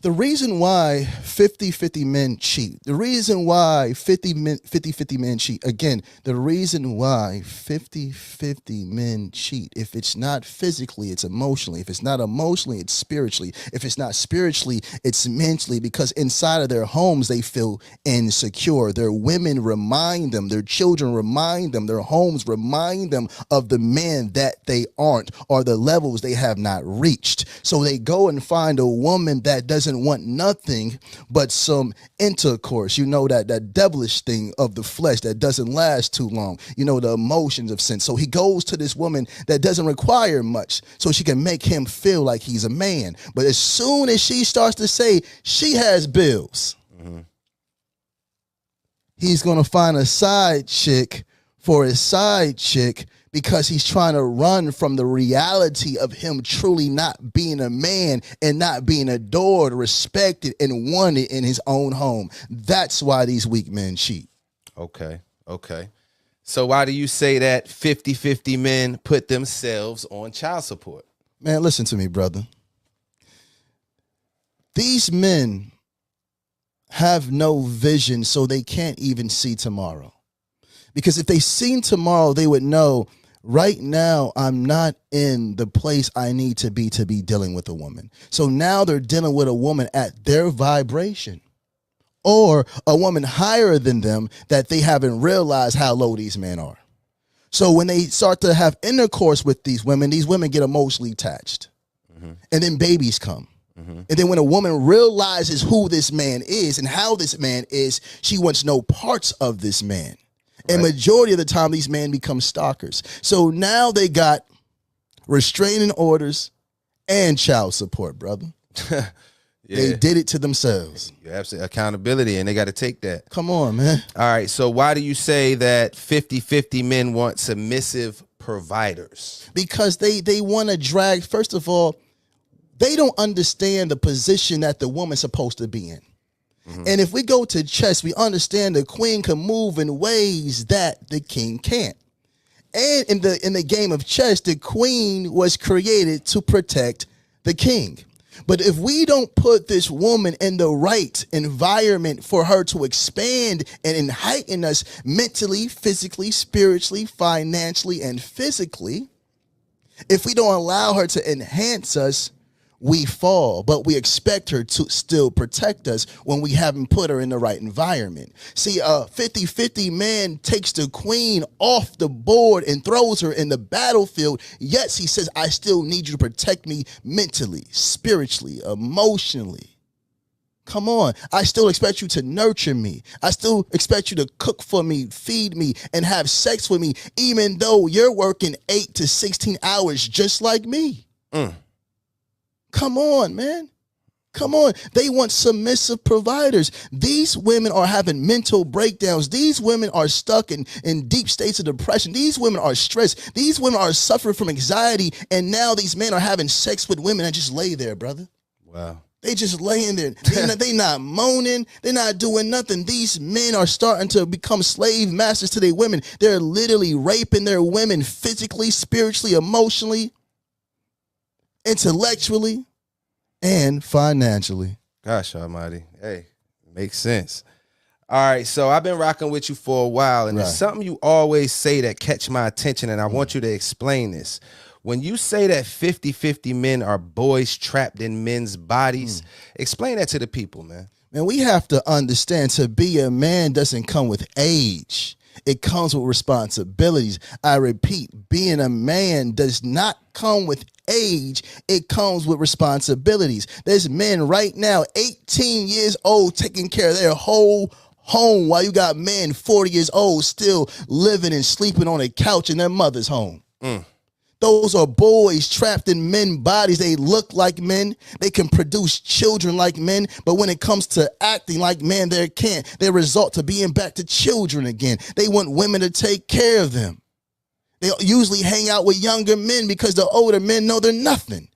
The reason why 50-50 men cheat, the reason why 50-50 men cheat, again, the reason why 50-50 men cheat, if it's not physically, it's emotionally. If it's not emotionally, it's spiritually. If it's not spiritually, it's mentally, because inside of their homes, they feel insecure. Their women remind them, their children remind them, their homes remind them of the men that they aren't or the levels they have not reached. So they go and find a woman that doesn't want nothing but some intercourse. You know, that devilish thing of the flesh that doesn't last too long. You know, the emotions of sin. So he goes to this woman that doesn't require much so she can make him feel like he's a man. But as soon as she starts to say she has bills, he's going to find a side chick for his side chick, because he's trying to run from the reality of him truly not being a man and not being adored, respected, and wanted in his own home. That's why these weak men cheat. Okay. Okay. So why do you say that 50-50 men put themselves on child support? Man, listen to me, brother. These men have no vision, so they can't even see tomorrow. Because if they seen tomorrow, they would know right now I'm not in the place I need to be dealing with a woman. So now they're dealing with a woman at their vibration, or a woman higher than them that they haven't realized how low these men are. So when they start to have intercourse with these women get emotionally attached. And then babies come. And then when a woman realizes who this man is and how this man is, she wants no parts of this man. And majority of the time, these men become stalkers. So now they got restraining orders and child support, brother. They did it to themselves. You absolutely accountability, and they got to take that. Come on, man. All right. So why do you say that 50-50 men want submissive providers? Because they want to drag. First of all, they don't understand the position that the woman's supposed to be in. And if we go to chess, we understand the queen can move in ways that the king can't. And in the game of chess, the queen was created to protect the king. But if we don't put this woman in the right environment for her to expand and heighten us mentally, physically, spiritually, financially, and physically, if we don't allow her to enhance us, we fall, but we expect her to still protect us when we haven't put her in the right environment. See, a 50-50 man takes the queen off the board and throws her in the battlefield. Yes, he says, I still need you to protect me mentally, spiritually, emotionally. Come on. I still expect you to nurture me. I still expect you to cook for me, feed me, and have sex with me, even though you're working 8 to 16 hours just like me. Come on, man. Come on. They want submissive providers. These women are having mental breakdowns. These women are stuck in deep states of depression. These women are stressed. These women are suffering from anxiety. And now these men are having sex with women that just lay there, brother. Wow. They just laying there. They not moaning. They're not doing nothing. These men are starting to become slave masters to their women. They're literally raping their women physically, spiritually, emotionally, intellectually, and financially. Gosh almighty. Hey, makes sense. All right, so I've been rocking with you for a while, and there's something you always say that catch my attention, and I want you to explain this. When you say that 50-50 men are boys trapped in men's bodies, explain that to the people, man. Man, we have to understand, to be a man doesn't come with age. It comes with responsibilities. I repeat, being a man does not come with age. It comes with responsibilities. There's men right now, 18 years old, taking care of their whole home, while you got men 40 years old still living and sleeping on a couch in their mother's home. Those are boys trapped in men's bodies. They look like men. They can produce children like men. But when it comes to acting like men, they can't. They resort to being back to children again. They want women to take care of them. They usually hang out with younger men because the older men know they're nothing.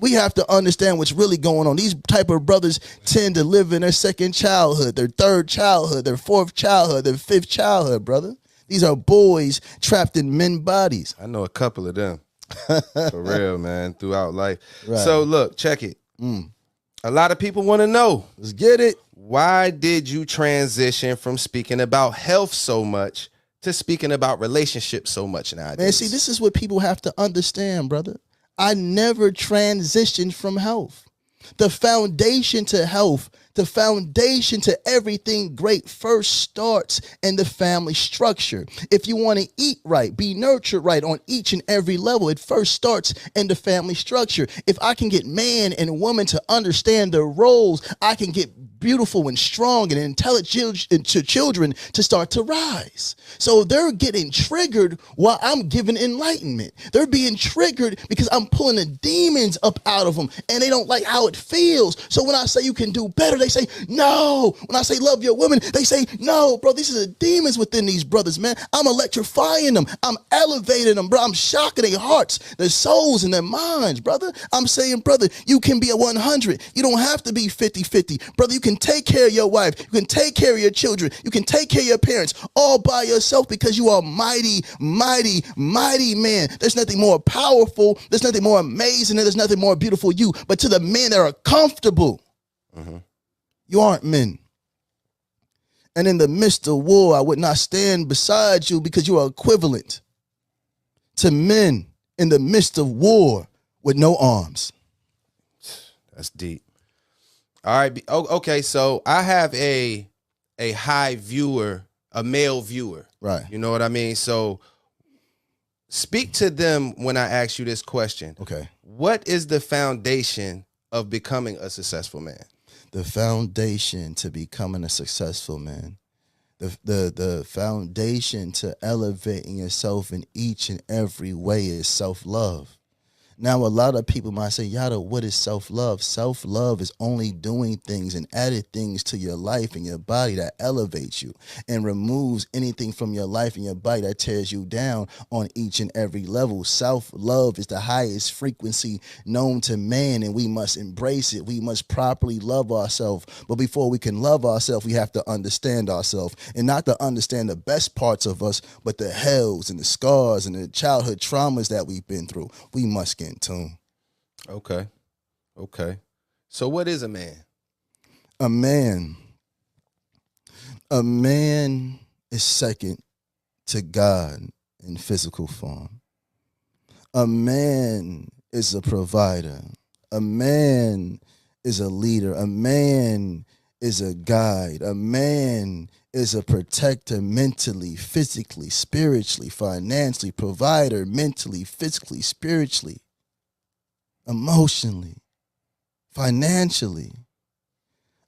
We have to understand what's really going on. These type of brothers tend to live in their second childhood, their third childhood, their fourth childhood, their fifth childhood, brother. These are boys trapped in men's bodies. I know a couple of them. For real, man, throughout life. So look, check it. A lot of people want to know. Let's get it. Why did you transition from speaking about health so much to speaking about relationships so much nowadays? Man, see, this is what people have to understand, brother. I never transitioned from health. The foundation to health, the foundation to everything great first starts in the family structure. If you want to eat right, be nurtured right on each and every level, it first starts in the family structure. If I can get man and woman to understand their roles, I can get beautiful and strong and intelligent children to start to rise. So they're getting triggered while I'm giving enlightenment. They're being triggered because I'm pulling the demons up out of them and they don't like how it feels. So when I say you can do better, they say no. When I say love your women, they say no, bro. These are the demons within these brothers, man. I'm electrifying them. I'm elevating them, bro. I'm shocking their hearts, their souls, and their minds, brother. I'm saying, brother, you can be a 100. You don't have to be 50-50. Brother, you can take care of your wife. You can take care of your children. You can take care of your parents all by yourself because you are mighty, mighty, mighty man. There's nothing more powerful. There's nothing more amazing. And there's nothing more beautiful you. But to the men that are comfortable, you aren't men. And in the midst of war, I would not stand beside you because you are equivalent to men in the midst of war with no arms. That's deep. All right. Okay. So I have a high viewer, a male viewer. Right. You know what I mean? So speak to them when I ask you this question. Okay. What is the foundation of becoming a successful man? The foundation to becoming a successful man. The foundation to elevating yourself in each and every way is self-love. Now, a lot of people might say, Yada, what is self-love? Self-love is only doing things and adding things to your life and your body that elevates you and removes anything from your life and your body that tears you down on each and every level. Self-love is the highest frequency known to man, and we must embrace it. We must properly love ourselves. But before we can love ourselves, we have to understand ourselves, and not to understand the best parts of us, but the hells and the scars and the childhood traumas that we've been through. We must get in tune. Okay. So what is a man? A man is second to God in physical form. A man is a provider. A man is a leader. A man is a guide. A man is a protector mentally, physically, spiritually, financially, provider mentally, physically, spiritually, emotionally, financially.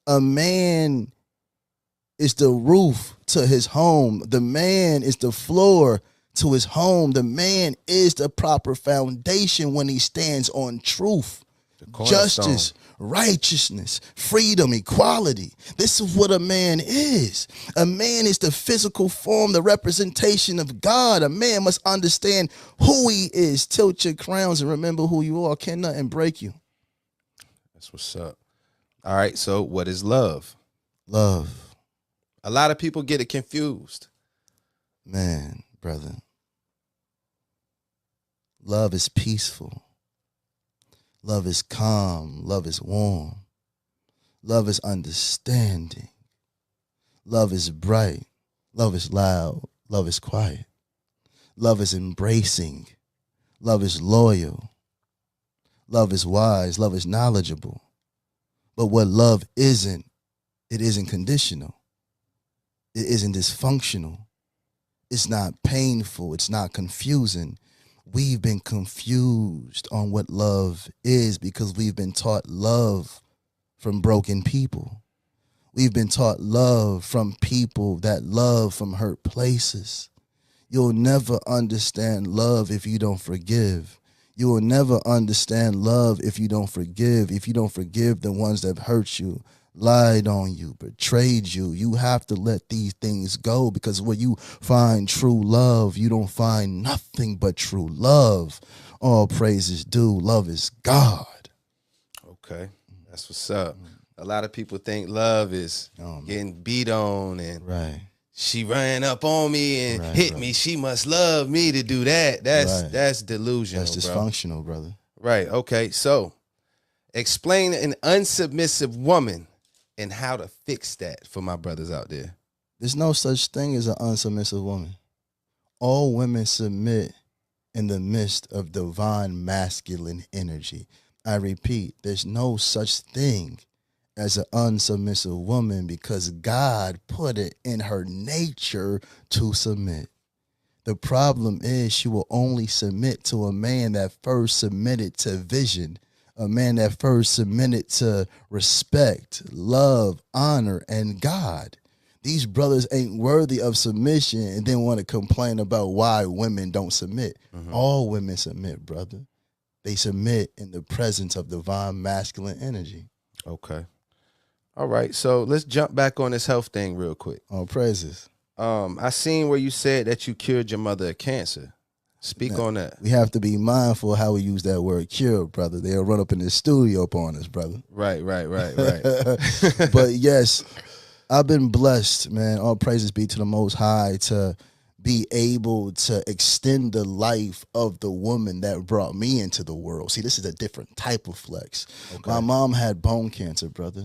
A man is the roof to his home. The man is the floor to his home. The man is the proper foundation when he stands on truth, justice, righteousness, freedom, equality. This is what a man is. A man is the physical form, the representation of God. A man must understand who he is. Tilt your crowns and remember who you are. Can nothing break you. That's what's up. All right, so what is love? Love. A lot of people get it confused. Man, brother. Love is peaceful. Love is calm. Love is warm. Love is understanding. Love is bright. Love is loud. Love is quiet. Love is embracing. Love is loyal. Love is wise. Love is knowledgeable. But what love isn't, it isn't conditional. It isn't dysfunctional. It's not painful. It's not confusing. We've been confused on what love is because we've been taught love from broken people. We've been taught love from people that love from hurt places. You'll never understand love if you don't forgive. You will never understand love if you don't forgive. If you don't forgive the ones that hurt you, lied on you, betrayed you, you have to let these things go, because when you find true love, you don't find nothing but true love. All praises due. Love is God. Okay, that's what's up. A lot of people think love is getting beat on and she ran up on me and hit me. She must love me to do that. That's delusional. That's dysfunctional, brother. Right. Okay. So, explain an unsubmissive woman and how to fix that for my brothers out there. There's no such thing as an unsubmissive woman. All women submit in the midst of divine masculine energy. I repeat, there's no such thing as an unsubmissive woman because God put it in her nature to submit. The problem is she will only submit to a man that first submitted to vision, a man that first submitted to respect, love, honor, and God. These brothers ain't worthy of submission and then want to complain about why women don't submit. All women submit, brother. They submit in the presence of divine masculine energy. Okay. All right, so let's jump back on this health thing real quick. Oh, praises. I seen where you said that you cured your mother of cancer. Speak on that. We have to be mindful how we use that word cure, brother. They'll run up in the studio upon us, brother. Right. But yes, I've been blessed, man. All praises be to the Most High to be able to extend the life of the woman that brought me into the world. See, this is a different type of flex. Okay. My mom had bone cancer, brother.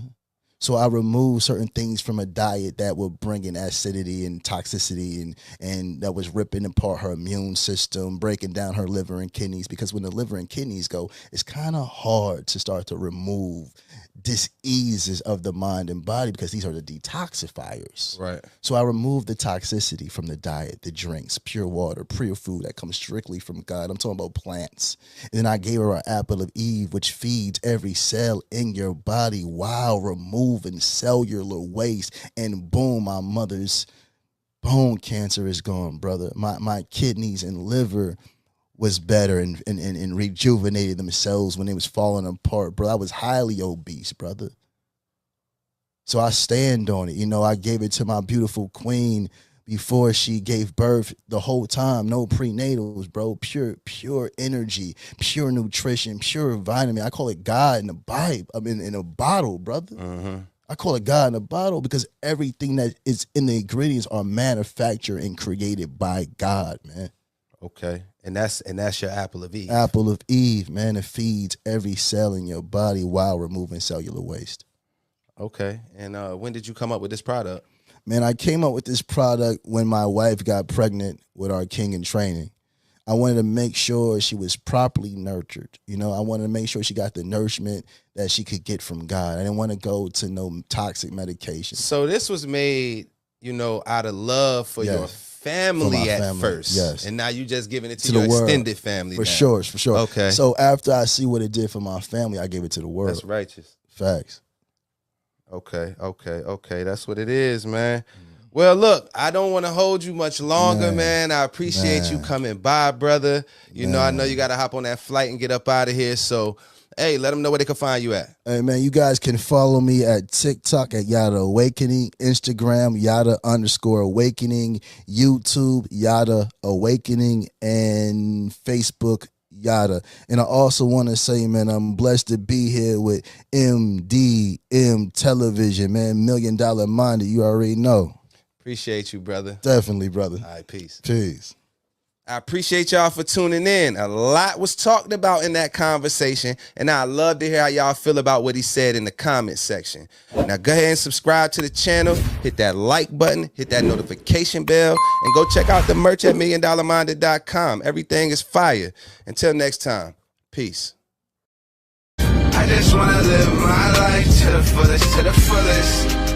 So I removed certain things from a diet that were bringing acidity and toxicity and that was ripping apart her immune system, breaking down her liver and kidneys, because when the liver and kidneys go, it's kind of hard to start to remove diseases of the mind and body because these are the detoxifiers. Right. So I removed the toxicity from the diet, the drinks, pure water, pure food that comes strictly from God. I'm talking about plants. And then I gave her an apple of Eve, which feeds every cell in your body while removing cellular waste. And boom, my mother's bone cancer is gone, brother. My kidneys and liver was better and rejuvenated themselves when it was falling apart, bro. I was highly obese, brother. So I stand on it. You know, I gave it to my beautiful queen before she gave birth the whole time. No prenatals, bro. Pure energy, pure nutrition, pure vitamin. I call it God in the Bible. I mean, in a bottle, brother. I call it God in a bottle because everything that is in the ingredients are manufactured and created by God, man. Okay. And that's your apple of Eve. Apple of Eve, man. It feeds every cell in your body while removing cellular waste. Okay. And when did you come up with this product? Man, I came up with this product when my wife got pregnant with our king in training. I wanted to make sure she was properly nurtured. You know, I wanted to make sure she got the nourishment that she could get from God. I didn't want to go to no toxic medication. So this was made, you know, out of love for your family at first. Yes. And now you just giving it to your extended family. For sure. Okay. So after I see what it did for my family, I gave it to the world. That's righteous. Facts. Okay. That's what it is, man. Well, look, I don't want to hold you much longer, man. I appreciate you coming by, brother. You know, I know you got to hop on that flight and get up out of here. So, hey, let them know where they can find you at. Hey, man, you guys can follow me at TikTok at Yada Awakening, Instagram, Yada_Awakening, YouTube, Yada Awakening, and Facebook, Yada. And I also want to say, man, I'm blessed to be here with MDM Television, man, $1 Million Minded. You already know. Appreciate you, brother. Definitely, brother. All right, peace. Peace. I appreciate y'all for tuning in. A lot was talked about in that conversation, and I'd love to hear how y'all feel about what he said in the comment section. Now go ahead and subscribe to the channel, hit that like button, hit that notification bell, and go check out the merch at $1milliondollarminded.com. Everything is fire. Until next time, peace. I just wanna live my life to the fullest, to the fullest.